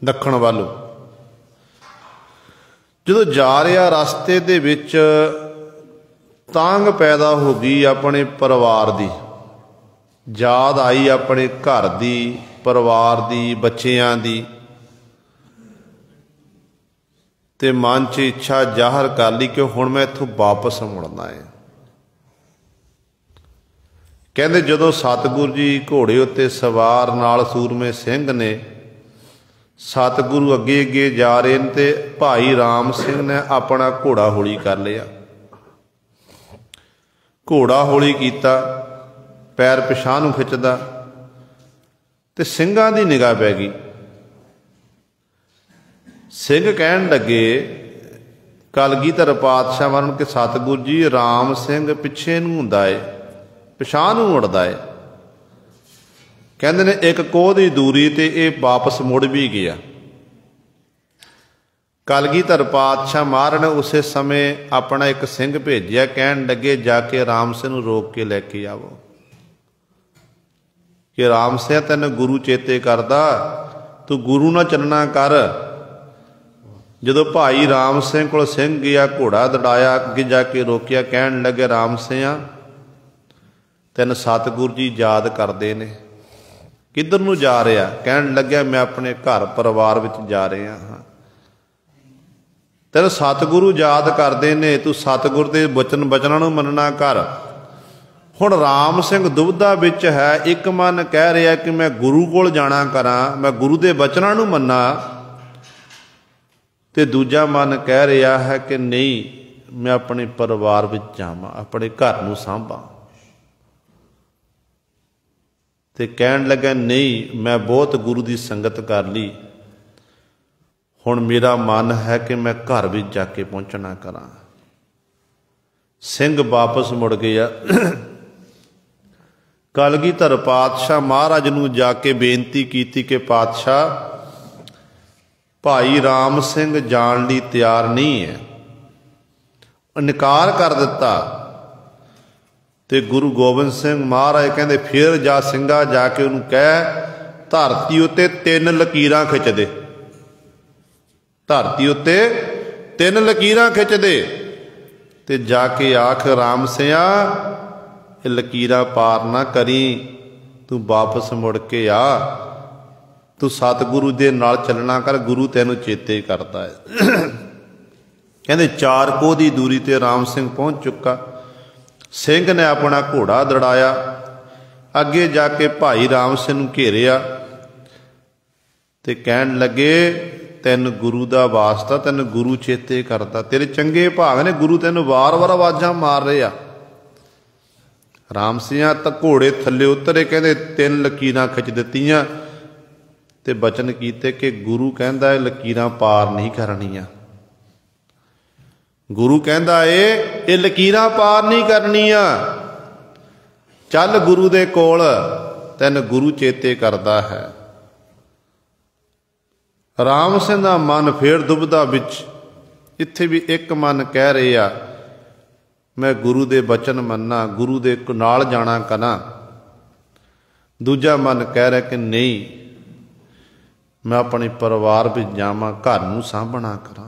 ਦੱਖਣ ਵੱਲ। ਜਦੋਂ ਜਾ ਰਿਹਾ ਰਸਤੇ ਦੇ ਵਿੱਚ ਤਾਂਘ ਪੈਦਾ ਹੋ ਗਈ ਆਪਣੇ ਪਰਿਵਾਰ ਦੀ, ਯਾਦ ਆਈ ਆਪਣੇ ਘਰ ਦੀ, ਪਰਿਵਾਰ ਦੀ, ਬੱਚਿਆਂ ਦੀ, ਤੇ ਮਨ 'ਚ ਇੱਛਾ ਜ਼ਾਹਰ ਕਰ ਲਈ ਕਿ ਹੁਣ ਮੈਂ ਇੱਥੋਂ ਵਾਪਸ ਮੁੜਨਾ ਹੈ। ਕਹਿੰਦੇ ਜਦੋਂ ਸਤਿਗੁਰੂ ਜੀ ਘੋੜੇ ਉੱਤੇ ਸਵਾਰ ਨਾਲ ਸੂਰਮੇ ਸਿੰਘ ਨੇ, ਸਤਿਗੁਰੂ ਅੱਗੇ ਅੱਗੇ ਜਾ ਰਹੇ ਨੇ ਤੇ ਭਾਈ ਰਾਮ ਸਿੰਘ ਨੇ ਆਪਣਾ ਘੋੜਾ ਹੌਲੀ ਕਰ ਲਿਆ। ਘੋੜਾ ਹੌਲੀ ਕੀਤਾ, ਪੈਰ ਪਿਛਾਂਹ ਨੂੰ ਖਿੱਚਦਾ, ਤੇ ਸਿੰਘਾਂ ਦੀ ਨਿਗਾਹ ਪੈ ਗਈ। ਸਿੰਘ ਕਹਿਣ ਲੱਗੇ ਕਲਗੀਧਰ ਪਾਤਸ਼ਾਹ ਵੱਲ ਕਿ ਸਤਿਗੁਰੂ ਜੀ ਰਾਮ ਸਿੰਘ ਪਿੱਛੇ ਨੂੰ ਹੁੰਦਾ ਏ, ਪਿਛਾਂਹ ਨੂੰ ਮੁੜਦਾ ਏ। ਕਹਿੰਦੇ ਨੇ ਇੱਕ ਕੋਹ ਦੀ ਦੂਰੀ ਤੇ ਇਹ ਵਾਪਸ ਮੁੜ ਵੀ ਗਿਆ। ਕਲਗੀਧਰ ਪਾਤਸ਼ਾਹ ਮਹਾਰਾਜ ਨੇ ਉਸੇ ਸਮੇਂ ਆਪਣਾ ਇੱਕ ਸਿੰਘ ਭੇਜਿਆ, ਕਹਿਣ ਲੱਗੇ ਜਾ ਕੇ ਰਾਮ ਸਿੰਘ ਨੂੰ ਰੋਕ ਕੇ ਲੈ ਕੇ ਆਵੋ ਕਿ ਰਾਮ ਸਿੰਘ ਤੈਨੂੰ ਗੁਰੂ ਚੇਤੇ ਕਰਦਾ, ਤੂੰ ਗੁਰੂ ਨਾਲ ਚੱਲਣਾ ਕਰ। ਜਦੋਂ ਭਾਈ ਰਾਮ ਸਿੰਘ ਕੋਲ ਸਿੰਘ ਗਿਆ, ਘੋੜਾ ਦੜਾਇਆ, ਅੱਗੇ ਜਾ ਕੇ ਰੋਕਿਆ, ਕਹਿਣ ਲੱਗੇ ਰਾਮ ਸਿੰਘ ਤੈਨੂੰ ਸਤਿਗੁਰੂ ਜੀ ਯਾਦ ਕਰਦੇ ਨੇ। ਕਿੱਧਰ ਨੂੰ ਜਾ ਰਿਹਾ? ਕਹਿਣ ਲੱਗਿਆ ਮੈਂ ਆਪਣੇ ਘਰ ਪਰਿਵਾਰ ਵਿੱਚ ਜਾ ਰਿਹਾ ਹਾਂ। ਤੈਨੂੰ ਸਤਿਗੁਰੂ ਯਾਦ ਕਰਦੇ ਨੇ, ਤੂੰ ਸਤਿਗੁਰੂ ਦੇ ਬਚਨਾਂ ਨੂੰ ਮੰਨਣਾ ਕਰ। ਹੁਣ ਰਾਮ ਸਿੰਘ ਦੁਬਿਧਾ ਵਿੱਚ ਹੈ। ਇੱਕ ਮਨ ਕਹਿ ਰਿਹਾ ਕਿ ਮੈਂ ਗੁਰੂ ਕੋਲ ਜਾਣਾ ਕਰਾਂ, ਮੈਂ ਗੁਰੂ ਦੇ ਬਚਨਾਂ ਨੂੰ ਮੰਨਾਂ, ਤੇ ਦੂਜਾ ਮਨ ਕਹਿ ਰਿਹਾ ਹੈ ਕਿ ਨਹੀਂ, ਮੈਂ ਆਪਣੇ ਪਰਿਵਾਰ ਵਿੱਚ ਜਾਵਾਂ, ਆਪਣੇ ਘਰ ਨੂੰ ਸਾਂਭਾਂ। ਤੇ ਕਹਿਣ ਲੱਗਾ ਨਹੀਂ, ਮੈਂ ਬਹੁਤ ਗੁਰੂ ਦੀ ਸੰਗਤ ਕਰ ਲਈ, ਹੁਣ ਮੇਰਾ ਮਨ ਹੈ ਕਿ ਮੈਂ ਘਰ ਵਿੱਚ ਜਾ ਕੇ ਪਹੁੰਚਣਾ ਕਰਾਂ। ਸਿੰਘ ਵਾਪਸ ਮੁੜ ਗਿਆ। ਕਲਗੀਧਰ ਪਾਤਸ਼ਾਹ ਮਹਾਰਾਜ ਨੂੰ ਜਾ ਕੇ ਬੇਨਤੀ ਕੀਤੀ ਕਿ ਪਾਤਸ਼ਾਹ ਭਾਈ ਰਾਮ ਸਿੰਘ ਜਾਣ ਲਈ ਤਿਆਰ ਨਹੀਂ ਹੈ, ਇਨਕਾਰ ਕਰ ਦਿੱਤਾ। ਤੇ ਗੁਰੂ ਗੋਬਿੰਦ ਸਿੰਘ ਮਹਾਰਾਜ ਕਹਿੰਦੇ ਫਿਰ ਜਾ ਸਿੰਘਾ, ਜਾ ਕੇ ਉਹਨੂੰ ਕਹਿ ਧਰਤੀ ਉੱਤੇ 3 ਲਕੀਰਾਂ ਖਿੱਚ ਦੇ, ਧਰਤੀ ਉੱਤੇ 3 ਲਕੀਰਾਂ ਖਿੱਚ ਦੇ, ਤੇ ਜਾ ਕੇ ਆਖ ਰਾਮ ਸਿਆ ਇਹ ਲਕੀਰਾਂ ਪਾਰ ਨਾ ਕਰੀ, ਤੂੰ ਵਾਪਸ ਮੁੜ ਕੇ ਆ, ਤੂੰ ਸਤਿਗੁਰੂ ਦੇ ਨਾਲ ਚੱਲਣਾ ਕਰ, ਗੁਰੂ ਤੈਨੂੰ ਚੇਤੇ ਕਰਦਾ ਹੈ। ਕਹਿੰਦੇ 4 ਕੋਹ ਦੀ ਦੂਰੀ ਤੇ ਰਾਮ ਸਿੰਘ ਪਹੁੰਚ ਚੁੱਕਾ। ਸਿੰਘ ਨੇ ਆਪਣਾ ਘੋੜਾ ਦੜਾਇਆ, ਅੱਗੇ ਜਾ ਕੇ ਭਾਈ ਰਾਮ ਸਿੰਘ ਨੂੰ ਘੇਰਿਆ ਤੇ ਕਹਿਣ ਲੱਗੇ ਤੈਨੂੰ ਗੁਰੂ ਦਾ ਵਾਸਤਾ, ਤੈਨੂੰ ਗੁਰੂ ਚੇਤੇ ਕਰਦਾ, ਤੇਰੇ ਚੰਗੇ ਭਾਗ ਨੇ, ਗੁਰੂ ਤੈਨੂੰ ਵਾਰ-ਵਾਰ ਆਵਾਜ਼ਾਂ ਮਾਰ ਰਹੇ ਆ। ਰਾਮ ਸਿੰਘ ਤਾਂ ਘੋੜੇ ਥੱਲੇ ਉਤਰੇ, ਕਹਿੰਦੇ 3 ਲਕੀਰਾਂ ਖਿੱਚ ਦਿੱਤੀਆਂ ਤੇ ਬਚਨ ਕੀਤੇ ਕਿ ਗੁਰੂ ਕਹਿੰਦਾ ਇਹ ਲਕੀਰਾਂ ਪਾਰ ਨਹੀਂ ਕਰਨੀਆਂ। ਗੁਰੂ ਕਹਿੰਦਾ ਇਹ ਲਕੀਰਾਂ ਪਾਰ ਨਹੀਂ ਕਰਨੀਆਂ, ਚੱਲ ਗੁਰੂ ਦੇ ਕੋਲ, ਤੈਨੂੰ ਗੁਰੂ ਚੇਤੇ ਕਰਦਾ ਹੈ। ਰਾਮ ਸਿੰਘ ਦਾ ਮਨ ਫੇਰ ਦੁਬਿਧਾ ਵਿੱਚ। ਇੱਥੇ ਵੀ ਇੱਕ ਮਨ ਕਹਿ ਰਹੇ ਆ ਮੈਂ ਗੁਰੂ ਦੇ ਬਚਨ ਮੰਨਾਂ, ਗੁਰੂ ਦੇ ਨਾਲ ਜਾਣਾ ਕਰਾਂ। ਦੂਜਾ ਮਨ ਕਹਿ ਰਿਹਾ ਕਿ ਨਹੀਂ, ਮੈਂ ਆਪਣੇ ਪਰਿਵਾਰ ਵਿੱਚ ਜਾਵਾਂ, ਘਰ ਨੂੰ ਸਾਂਭਣਾ ਕਰਾਂ।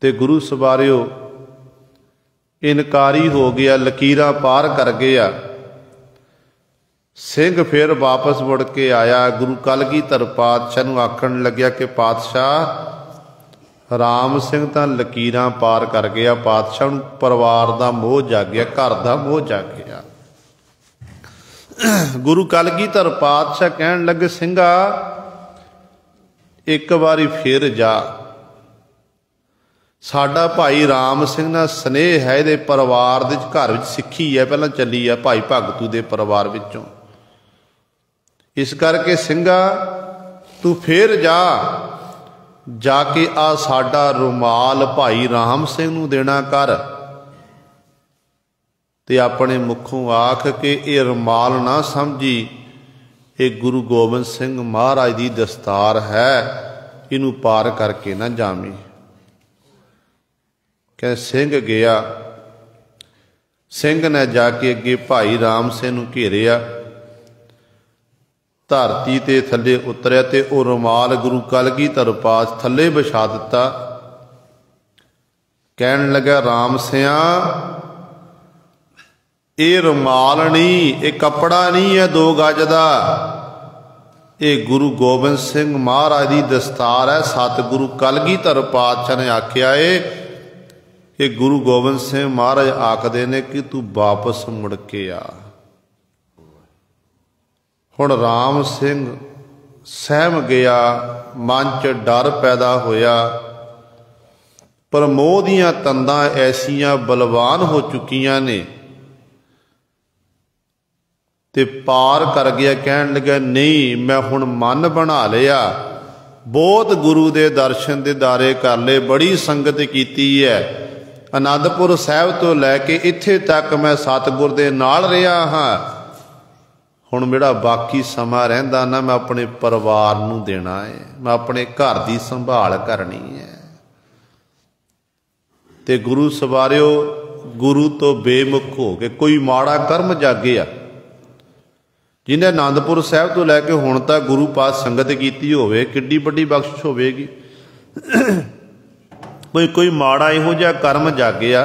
ਤੇ ਗੁਰੂ ਸਵਾਰਿਓ ਇਨਕਾਰੀ ਹੋ ਗਿਆ, ਲਕੀਰਾਂ ਪਾਰ ਕਰ ਗਿਆ। ਸਿੰਘ ਫਿਰ ਵਾਪਸ ਮੁੜ ਕੇ ਆਇਆ। ਗੁਰੂ ਕਲਗੀਧਰ ਪਾਤਸ਼ਾਹ ਨੂੰ ਆਖਣ ਲੱਗਿਆ ਕਿ ਪਾਤਸ਼ਾਹ ਰਾਮ ਸਿੰਘ ਤਾਂ ਲਕੀਰਾਂ ਪਾਰ ਕਰ ਗਿਆ, ਪਾਤਸ਼ਾਹ ਨੂੰ ਪਰਿਵਾਰ ਦਾ ਮੋਹ ਜਾਗਿਆ, ਘਰ ਦਾ ਮੋਹ ਜਾਗਿਆ। ਗੁਰੂ ਕਲਗੀਧਰ ਪਾਤਸ਼ਾਹ ਕਹਿਣ ਲੱਗੇ ਸਿੰਘਾ ਇੱਕ ਵਾਰੀ ਫਿਰ ਜਾ, ਸਾਡਾ ਭਾਈ ਰਾਮ ਸਿੰਘ ਨਾਲ ਸਨੇਹ ਹੈ, ਇਹਦੇ ਪਰਿਵਾਰ ਦੇ ਘਰ ਵਿੱਚ ਸਿੱਖੀ ਹੈ, ਪਹਿਲਾਂ ਚੱਲੀ ਆ ਭਾਈ ਭਗਤੂ ਦੇ ਪਰਿਵਾਰ ਵਿੱਚੋਂ, ਇਸ ਕਰਕੇ ਸਿੰਘਾ ਤੂੰ ਫੇਰ ਜਾ, जाके आ साडा रुमाल भाई राम सिंह नूं देना कर। ते अपने मुखों आख के ये रुमाल ना समझी, ये गुरु गोबिंद सिंह महाराज की दस्तार है, इनू पार करके ना जामी। कह सिंह गया, सिंह ने जाके अगे भाई राम सिंह नूं घेरिया, धरती ते थले उतरिया ते वो रुमाल गुरु कलगीधर पास थले बिछा दिता। कहन लगा राम सिया, ये रुमाल नहीं, ये कपड़ा नहीं है 2 गज का, ये गुरु गोबिंद सिंह महाराज की दस्तार है। सतगुरु कलगीधर पातशाह ने आख्या है कि गुरु गोबिंद सिंह महाराज आखदे ने कि तू वापस मुड़ के आ। हुण राम सिंह सहम गया, मन च डर पैदा होया, पर मोह दीयां तंदां ऐसियां बलवान हो चुकियां ने ते पार कर गया। कहन लगा नहीं, मैं हुण मन बना लिया, बहुत गुरु दे दर्शन दीदारे कर ले, बड़ी संगत कीती है, आनंदपुर साहिब तो लैके इत्थे तक मैं सतगुर दे नाल रहा हाँ। हुण मेरा बाकी समा रहिंदा ना, मैं अपने परिवार नूं देना है, मैं अपने घर की संभाल करनी है। ते गुरु सवारियो, गुरु तो बेमुख हो के कोई माड़ा कर्म जागिया, जिन्हें आनंदपुर साहिब तो लैके हुण तक गुरु पास संगत कीती होवे, किड्डी वड्डी बख्शिश होवेगी। कोई माड़ा इहो जिहा कर्म जागिया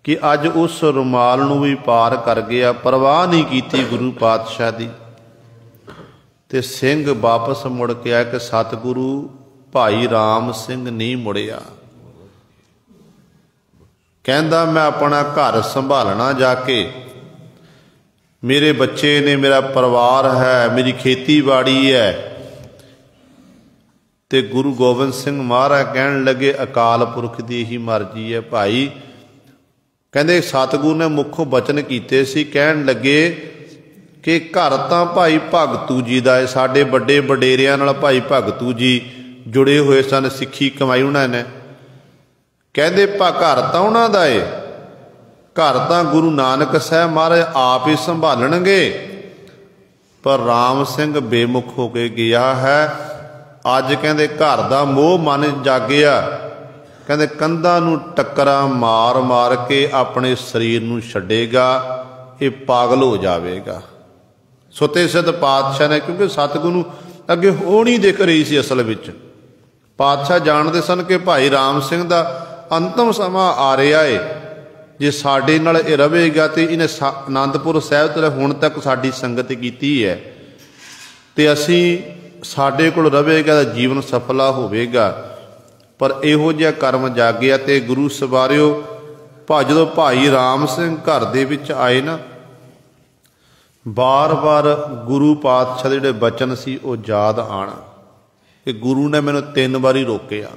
कि अज उस रुमाल नूं भी पार कर गया, परवाह नहीं की गुरु पातशाह दी। ते सिंह वापस मुड़ के आया कि सतगुरु भाई राम सिंह नहीं मुड़िया, कहंदा मैं अपना घर संभालना जाके, मेरे बच्चे ने, मेरा परिवार है, मेरी खेती बाड़ी है। ते गुरु गोबिंद सिंह महाराज कहन लगे अकाल पुरख की ही मर्जी है भाई। कहंदे सतगुरु ने मुखों बचन कीते सी, कहन लगे कि घर तां भाई भगतू जी दा है, साडे बड़े वडेरियां नाल भाई भगतू जी जुड़े हुए सन, सिੱਖੀ कमाई उन्होंने। कहंदे घर तां उन्हां दा है, घर तां गुरु नानक साहब महाराज आप ही संभालणगे, पर राम सिंह बेमुख हो के गया है। अज कहंदे घर दा मोह मन जागिया, कहंदे कंधां नूं टक्करा मार मार के अपने शरीर नूं छड्डेगा, ये पागल हो जाएगा। सुते सिद्ध पातशाह ने, क्योंकि सतगुरु अगे हो नहीं दिख रही सी, असल विच पातशाह जानते सन कि भाई राम सिंह दा अंतिम समा आ रहा है, जे साडे नाल इह रहेगा तो इन्हें आनंदपुर साहिब तो हुण तक साडी संगत कीती है, ते असीं साडे कोल रहेगा तो जीवन सफला होवेगा। पर इहो जिहा कर्म जागिया ते गुरु सवारियो, जो भाई राम सिंह घर दे विच आए ना, बार बार गुरु पातशाह दे जिहड़े बचन सी वो याद आना कि गुरु ने मैनूं 3 बारी रोकिया,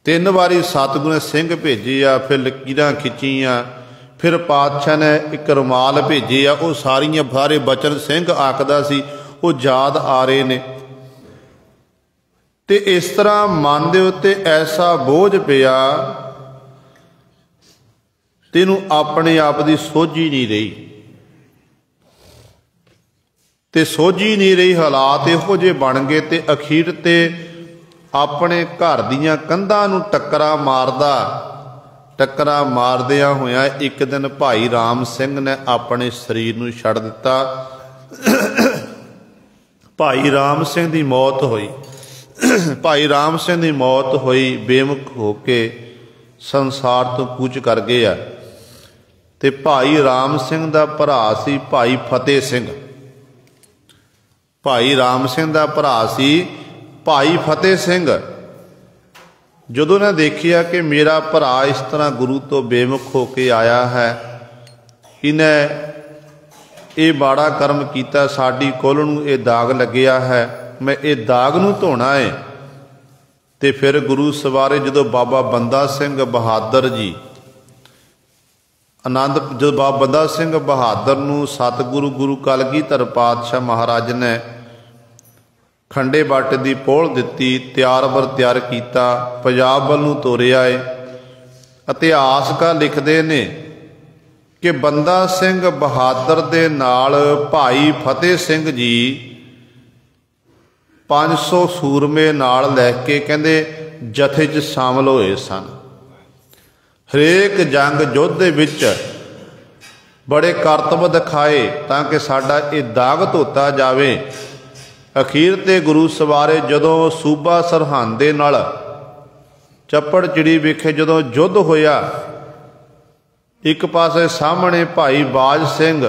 3 बारी सतगुरु ने सिंह भेजे आ, फिर लकीरां खिच्चियां, फिर पातशाह ने एक रुमाल भेजे आ, वो सारियां सारे बचन सिंह आखदा सी वो याद आ रहे ने। ते इस तरह मन दे उत्ते ऐसा बोझ पिया, तेनू अपने आप की सोझी नहीं रही, ते सोझी नहीं रही, हालात इहो जे बन गए ते अखीर ते अपने घर दीयां कंधां नूं टक्करा मारदियां होया एक दिन भाई राम सिंह ने अपने शरीर नूं छड्ड दिता। भाई राम सिंह की मौत हुई, भाई राम सिंह की मौत हुई, बेमुख होके संसार तो कूच कर गया। ते भाई राम सिंह का भरा सी भाई फतेह सिंह, भाई राम सिंह का भरा सी भाई फतेह सिंह। जदों ने देखिया कि मेरा भरा इस तरह गुरु तो बेमुख होके आया है, इन्हें ये माड़ा कर्म किया, साडी कुल नूं ये दाग लग्या है, मैं ये दाग नूं धोना है। ते फिर गुरु सवारे जदों बाबा बंदा सिंह बहादुर जी जो बाबा बंदा सिंह बहादुर नूं सतगुरु गुरु कलगीधर पातशाह महाराज ने खंडे बाटे दी पोल दित्ती, त्यार बर त्यार कीता, पंजाब वल नूं ਤੋਰਿਆ ਏ। इतिहासकार लिखते ने कि बंदा सिंह बहादुर दे नाल भाई फतेह सिंह जी 500 सूरमे नाल लैके कहंदे जथे च शामिल होए सन। हरेक जंग युद्ध दे विच बड़े करतब दिखाए ताकि साडा ये दाग धोता जावे। अखीर ते गुरु सवारे जदों सूबा सरहंद दे नाल चप्पड़ चिड़ी विखे जदों युद्ध होया, एक पासे सामने भाई बाज सिंह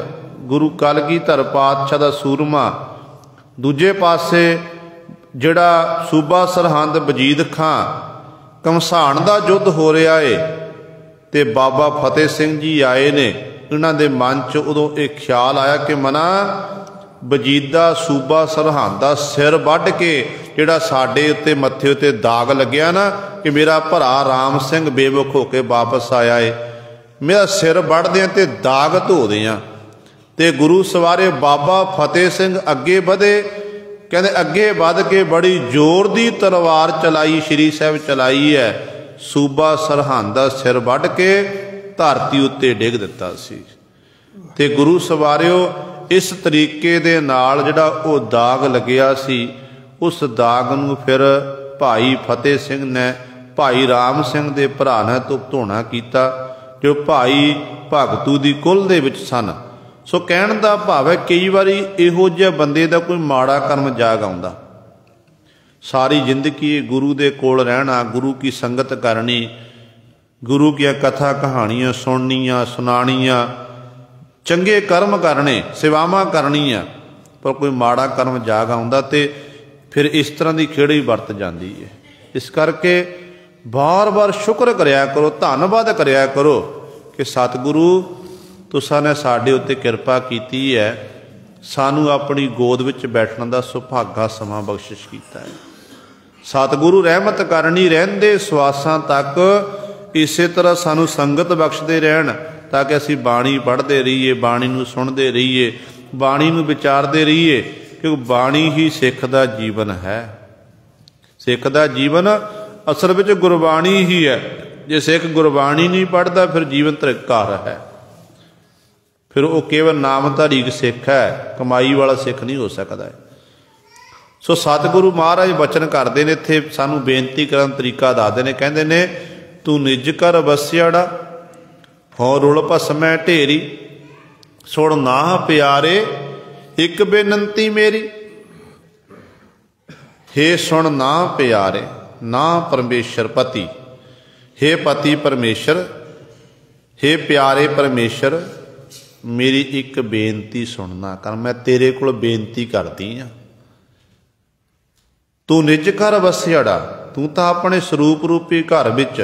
गुरु कलगीधर पातशाह दा सूरमा, दूजे पासे जिहड़ा सूबा सरहंद वजीद खां घमसान दा युद्ध हो रहा है ते बाबा फतेह सिंह जी आए ने। इन्हां दे मन च उदों एक ख्याल आया कि मना वजीदा सूबा सरहंद दा सिर वढ़ के जिहड़ा साडे उत्ते मत्थे उत्ते दाग लग्या ना कि मेरा भरा राम सिंह बेमुख होके वापस आया है, मेरा सिर वढ़दे ते दाग धोदे आ। ते गुरु सवारे बाबा फतेह सिंह अगे वधे, कहते अगे वध के बड़ी जोर दी तलवार चलाई, श्री साहब चलाई है, सूबा सरहंद दा सिर वढ़ के धरती उत्ते डिग दिता सी। ते गुरु सवारिओ इस तरीके दे नाल जिहड़ा वो दाग लग्या सी, उस दाग नूं फिर भाई फतेह सिंह ने भाई राम सिंह दे भरा ने धोना कीता, जो भाई भगतू दी कुल दे विच सन। सो कहण दा भाव है कई वारी इहो जिहा बंदे दा कोई माड़ा कर्म जाग आउंदा, सारी जिंदगी गुरु दे कोल रहना, गुरु की संगत करनी, गुरु की कथा कहानियां सुननियां सुनानियां, चंगे कर्म करने, सेवावां करनियां, पर कोई माड़ा कर्म जाग आउंदा ते फिर इस तरह की खेड़ी वरत जाती है। इस करके बार बार शुक्र करया करो, धन्नवाद करया करो कि सतगुरु तुसां ने साडे उत्ते किरपा कीती है, सानू अपनी गोद विच बैठण दा सुभागा समा बख्शिश कीता है। सतगुरु रहमत करनी रहिंदे सवासां तक इसे तरह सानू संगत बख्शदे रहण, ताकि असीं बाणी पढ़ते रहीए, बाणी नूं सुणदे रहीए, बाणी नूं विचारदे रहीए, क्योंकि बाणी ही सिख दा जीवन है। सिख दा जीवन असल विच गुरबाणी ही है। जे सिख गुरबाणी नहीं पढ़ता फिर जीवन धिक्कार है, फिर वो केवल नामधारी सिख है, कमाई वाला सिख नहीं हो सकता है। सो सतगुरु महाराज बचन करते हैं, इत्थे सानू बेनती करन तरीका दसदे ने, कहंदे ने तू निज कर बसियाड़ा हों रुल भस्मै ढेरी, सुण नाह प्यारे एक बेनंती मेरी। हे सुण ना प्यारे, ना परमेश्वर पति, हे पति परमेश्वर, हे प्यारे परमेश्वर, मेरी एक बेनती सुनना कर, मैं तेरे कोल बेनती करती हाँ। तू निज घर वसियाड़ा, तू तो अपने स्वरूप रूपी घर विच,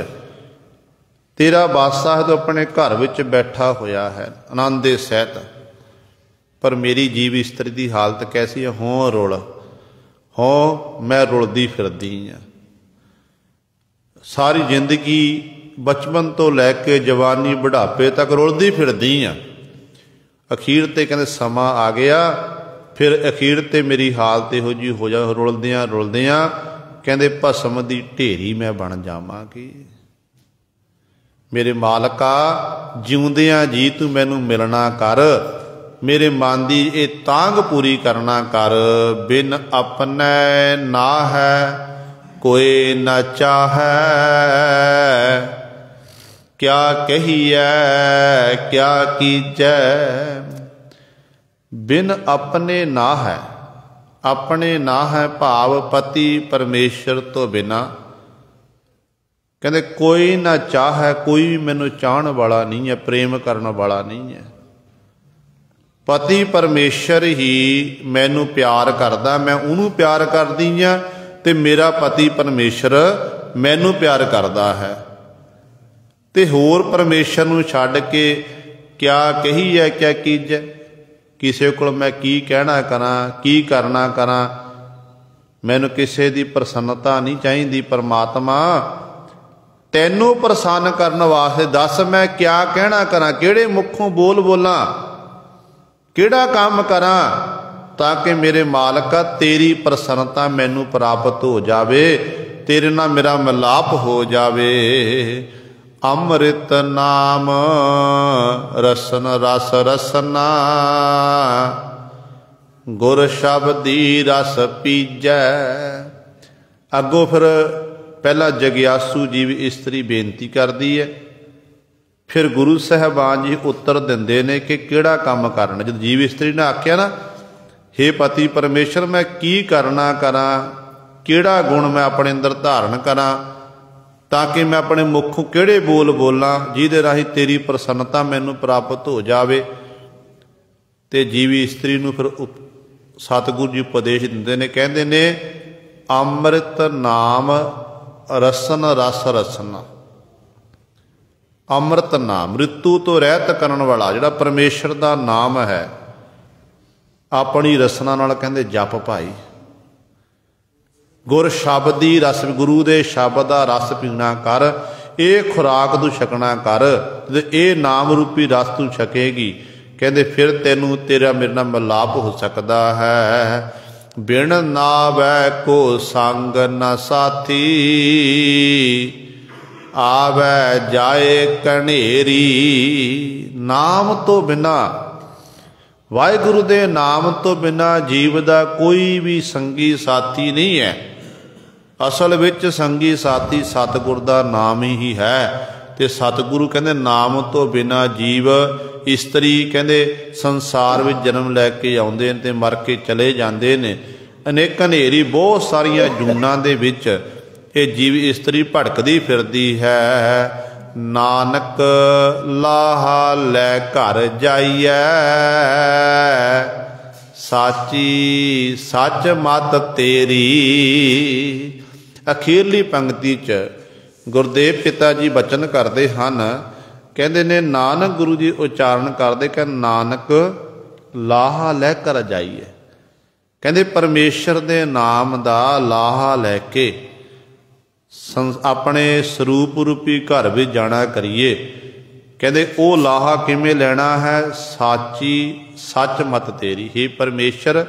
तेरा वासा है तो अपने घर विच बैठा होया है आनंदे सहित, पर मेरी जीव इस्त्री की हालत कैसी है, हों रुल, हों मैं रुलदी फिरदी हाँ। सारी जिंदगी बचपन तो लैके जवानी बुढ़ापे तक रुलदी फिरदी हाँ। अखीर ते कहते समा आ गया, फिर अखीर ते मेरी हालत इहो जी हो जा, रुलदियां रुलदियां कहते भस्म दी ढेरी मैं बन जावांगी। मेरे मालका जिउंदियां जी तू मैनू मिलना कर, मेरे मन की ये तांग पूरी करना कर। बिन अपने ना है कोई न चाहे, क्या कहिए क्या कीजै। बिन अपने ना है, अपने ना है भाव पति परमेश्वर तो बिना, कहते कोई ना चाहे, कोई भी मैनू चाहण वाला नहीं है, प्रेम करने वाला नहीं है। पति परमेश्वर ही मैनू प्यार करदा, मैं उन्होंने प्यार करदी हाँ, ते मेरा पति परमेश्वर मैनू प्यार करदा है। ते होर परमेश्वर नूं छड्ड के क्या कही है क्या कीजै, किसी को मैं की कहना करा, की करना करा, मैनू किसी की प्रसन्नता नहीं चाहिए। परमात्मा तैनू प्रसन्न करने वास्ते दस मैं क्या कहना करा, किहड़े मुखों बोल बोलां, किहड़ा काम करा। ਤਾਂ ਕਿ ਮੇਰੇ ਮਾਲਕਾ ਤੇਰੀ ਪ੍ਰਸੰਨਤਾ ਮੈਨੂੰ ਪ੍ਰਾਪਤ ਹੋ ਜਾਵੇ, ਤੇਰੇ ਨਾਲ ਮੇਰਾ ਮਿਲਾਪ ਹੋ ਜਾਵੇ। ਅੰਮ੍ਰਿਤ ਨਾਮ ਰਸਨ ਰਸ ਰਸਨਾ, ਗੁਰ ਸ਼ਬਦੀ ਰਸ ਪੀਜੈ। ਅੱਗੋਂ ਫਿਰ ਪਹਿਲਾਂ ਜਗਿਆਸੂ ਜੀਵ ਇਸਤਰੀ ਬੇਨਤੀ ਕਰਦੀ ਹੈ, ਫਿਰ ਗੁਰੂ ਸਾਹਿਬਾਨ ਜੀ ਉੱਤਰ ਦਿੰਦੇ ਨੇ ਕਿ ਕਿਹੜਾ ਕੰਮ ਕਰਨਾ। ਜਦ ਜੀਵ ਇਸਤਰੀ ਨੇ ਆਖਿਆ ਨਾ, ਹੇ ਪਤੀ ਪਰਮੇਸ਼ਰ ਮੈਂ ਕੀ ਕਰਨਾ ਕਰਾਂ, ਕਿਹੜਾ ਗੁਣ ਮੈਂ ਆਪਣੇ ਅੰਦਰ ਧਾਰਨ ਕਰਾਂ, ਤਾਂ ਕਿ ਮੈਂ ਆਪਣੇ ਮੁੱਖੋਂ ਕਿਹੜੇ ਬੋਲ ਬੋਲਾਂ ਜਿਹਦੇ ਰਾਹੀਂ ਤੇਰੀ ਪ੍ਰਸੰਨਤਾ ਮੈਨੂੰ ਪ੍ਰਾਪਤ ਹੋ ਜਾਵੇ। ਤੇ ਜੀਵੀ ਇਸਤਰੀ ਨੂੰ ਫਿਰ ਸਤਿਗੁਰੂ ਜੀ ਉਪਦੇਸ਼ ਦਿੰਦੇ ਨੇ, ਕਹਿੰਦੇ ਨੇ ਅੰਮ੍ਰਿਤ ਨਾਮ ਰਸਨ ਰਸ ਰਸਨਾ। ਅੰਮ੍ਰਿਤ ਨਾਮ ਰਿਤੂ ਤੋਂ ਰਹਿਤ ਕਰਨ ਵਾਲਾ ਜਿਹੜਾ ਪਰਮੇਸ਼ਰ ਦਾ ਨਾਮ ਹੈ, ਆਪਣੀ ਰਸਨਾ ਨਾਲ ਕਹਿੰਦੇ ਜਪ ਭਾਈ। ਗੁਰ ਸ਼ਬਦੀ ਰਸ, ਗੁਰੂ ਦੇ ਸ਼ਬਦ ਦਾ ਰਸ ਪੀਣਾ ਕਰ, ਇਹ ਖੁਰਾਕ ਤੂੰ ਛਕਣਾ ਕਰ, ਤੇ ਇਹ ਨਾਮ ਰੂਪੀ ਰਸ ਤੂੰ ਛਕੇਗੀ, ਕਹਿੰਦੇ ਫਿਰ ਤੈਨੂੰ ਤੇਰਾ ਮੇਰੇ ਨਾਲ ਮਿਲਾਪ ਹੋ ਸਕਦਾ ਹੈ। ਬਿਨ ਨਾਵੈ ਕੋ ਸੰਗ ਨ ਸਾਥੀ, ਆਵੈ ਜਾਏ ਕਨੇਰੀ। ਨਾਮ ਤੋਂ ਬਿਨਾ, ਵਾਹਿਗੁਰੂ ਦੇ ਨਾਮ ਤੋਂ ਬਿਨਾ ਜੀਵ ਦਾ ਕੋਈ ਵੀ ਸੰਗੀ ਸਾਥੀ ਨਹੀਂ ਹੈ। ਅਸਲ ਵਿੱਚ ਸੰਗੀ ਸਾਥੀ ਸਤਿਗੁਰ ਦਾ ਨਾਮ ਹੀ ਹੈ। ਤੇ ਸਤਿਗੁਰੂ ਕਹਿੰਦੇ ਨਾਮ ਤੋਂ ਬਿਨਾ ਜੀਵ ਇਸਤਰੀ ਕਹਿੰਦੇ ਸੰਸਾਰ ਵਿੱਚ ਜਨਮ ਲੈ ਕੇ ਆਉਂਦੇ ਨੇ ਤੇ ਮਰ ਕੇ ਚਲੇ ਜਾਂਦੇ ਨੇ। ਅਨੇਕ ਹਨੇਰੀ ਬਹੁਤ ਸਾਰੀਆਂ ਜੂਨਾਂ ਦੇ ਵਿੱਚ ਇਹ ਜੀਵ ਇਸਤਰੀ ਭਟਕਦੀ ਫਿਰਦੀ ਹੈ। ਨਾਨਕ ਲਾਹਾ ਲੈ ਘਰ ਜਾਈਐ, ਸਾਚੀ ਸੱਚ ਮਤ ਤੇਰੀ। ਅਖੀਰਲੀ ਪੰਕਤੀ 'ਚ ਗੁਰਦੇਵ ਪਿਤਾ ਜੀ ਬਚਨ ਕਰਦੇ ਹਨ, ਕਹਿੰਦੇ ਨੇ ਨਾਨਕ ਗੁਰੂ ਜੀ ਉਚਾਰਨ ਕਰਦੇ ਕਿ ਨਾਨਕ ਲਾਹਾ ਲੈ ਘਰ ਜਾਈਏ। ਕਹਿੰਦੇ ਪਰਮੇਸ਼ਰ ਦੇ ਨਾਮ ਦਾ ਲਾਹਾ ਲੈ ਕੇ ਆਪਣੇ ਸਰੂਪ ਰੂਪੀ ਘਰ ਵਿੱਚ ਜਾਣਾ ਕਰੀਏ। ਕਹਿੰਦੇ ਉਹ ਲਾਹਾ ਕਿਵੇਂ ਲੈਣਾ ਹੈ? ਸਾਚੀ ਸੱਚ ਮਤ ਤੇਰੀ। ਹੇ ਪਰਮੇਸ਼ਰ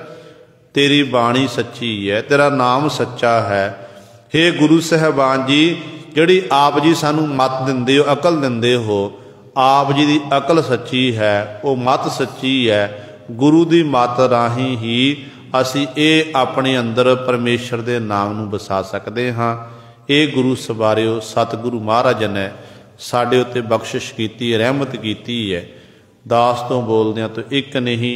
ਤੇਰੀ ਬਾਣੀ ਸੱਚੀ ਹੈ, ਤੇਰਾ ਨਾਮ ਸੱਚਾ ਹੈ। ਹੇ ਗੁਰੂ ਸਾਹਿਬਾਨ ਜੀ, ਜਿਹੜੀ ਆਪ ਜੀ ਸਾਨੂੰ ਮਤ ਦਿੰਦੇ ਹੋ, ਅਕਲ ਦਿੰਦੇ ਹੋ, ਆਪ ਜੀ ਦੀ ਅਕਲ ਸੱਚੀ ਹੈ, ਉਹ ਮਤ ਸੱਚੀ ਹੈ। ਗੁਰੂ ਦੀ ਮਤ ਰਾਹੀਂ ਹੀ ਅਸੀਂ ਇਹ ਆਪਣੇ ਅੰਦਰ ਪਰਮੇਸ਼ਰ ਦੇ ਨਾਮ ਨੂੰ ਵਸਾ ਸਕਦੇ ਹਾਂ। ਇਹ ਗੁਰੂ ਸਵਾਰਿਓ ਸਤਿਗੁਰੂ ਮਹਾਰਾਜ ਨੇ ਸਾਡੇ ਉੱਤੇ ਬਖਸ਼ਿਸ਼ ਕੀਤੀ, ਰਹਿਮਤ ਕੀਤੀ ਹੈ। ਦਾਸ ਤੋਂ ਬੋਲਦਿਆਂ ਤੋਂ ਇੱਕ ਨਹੀਂ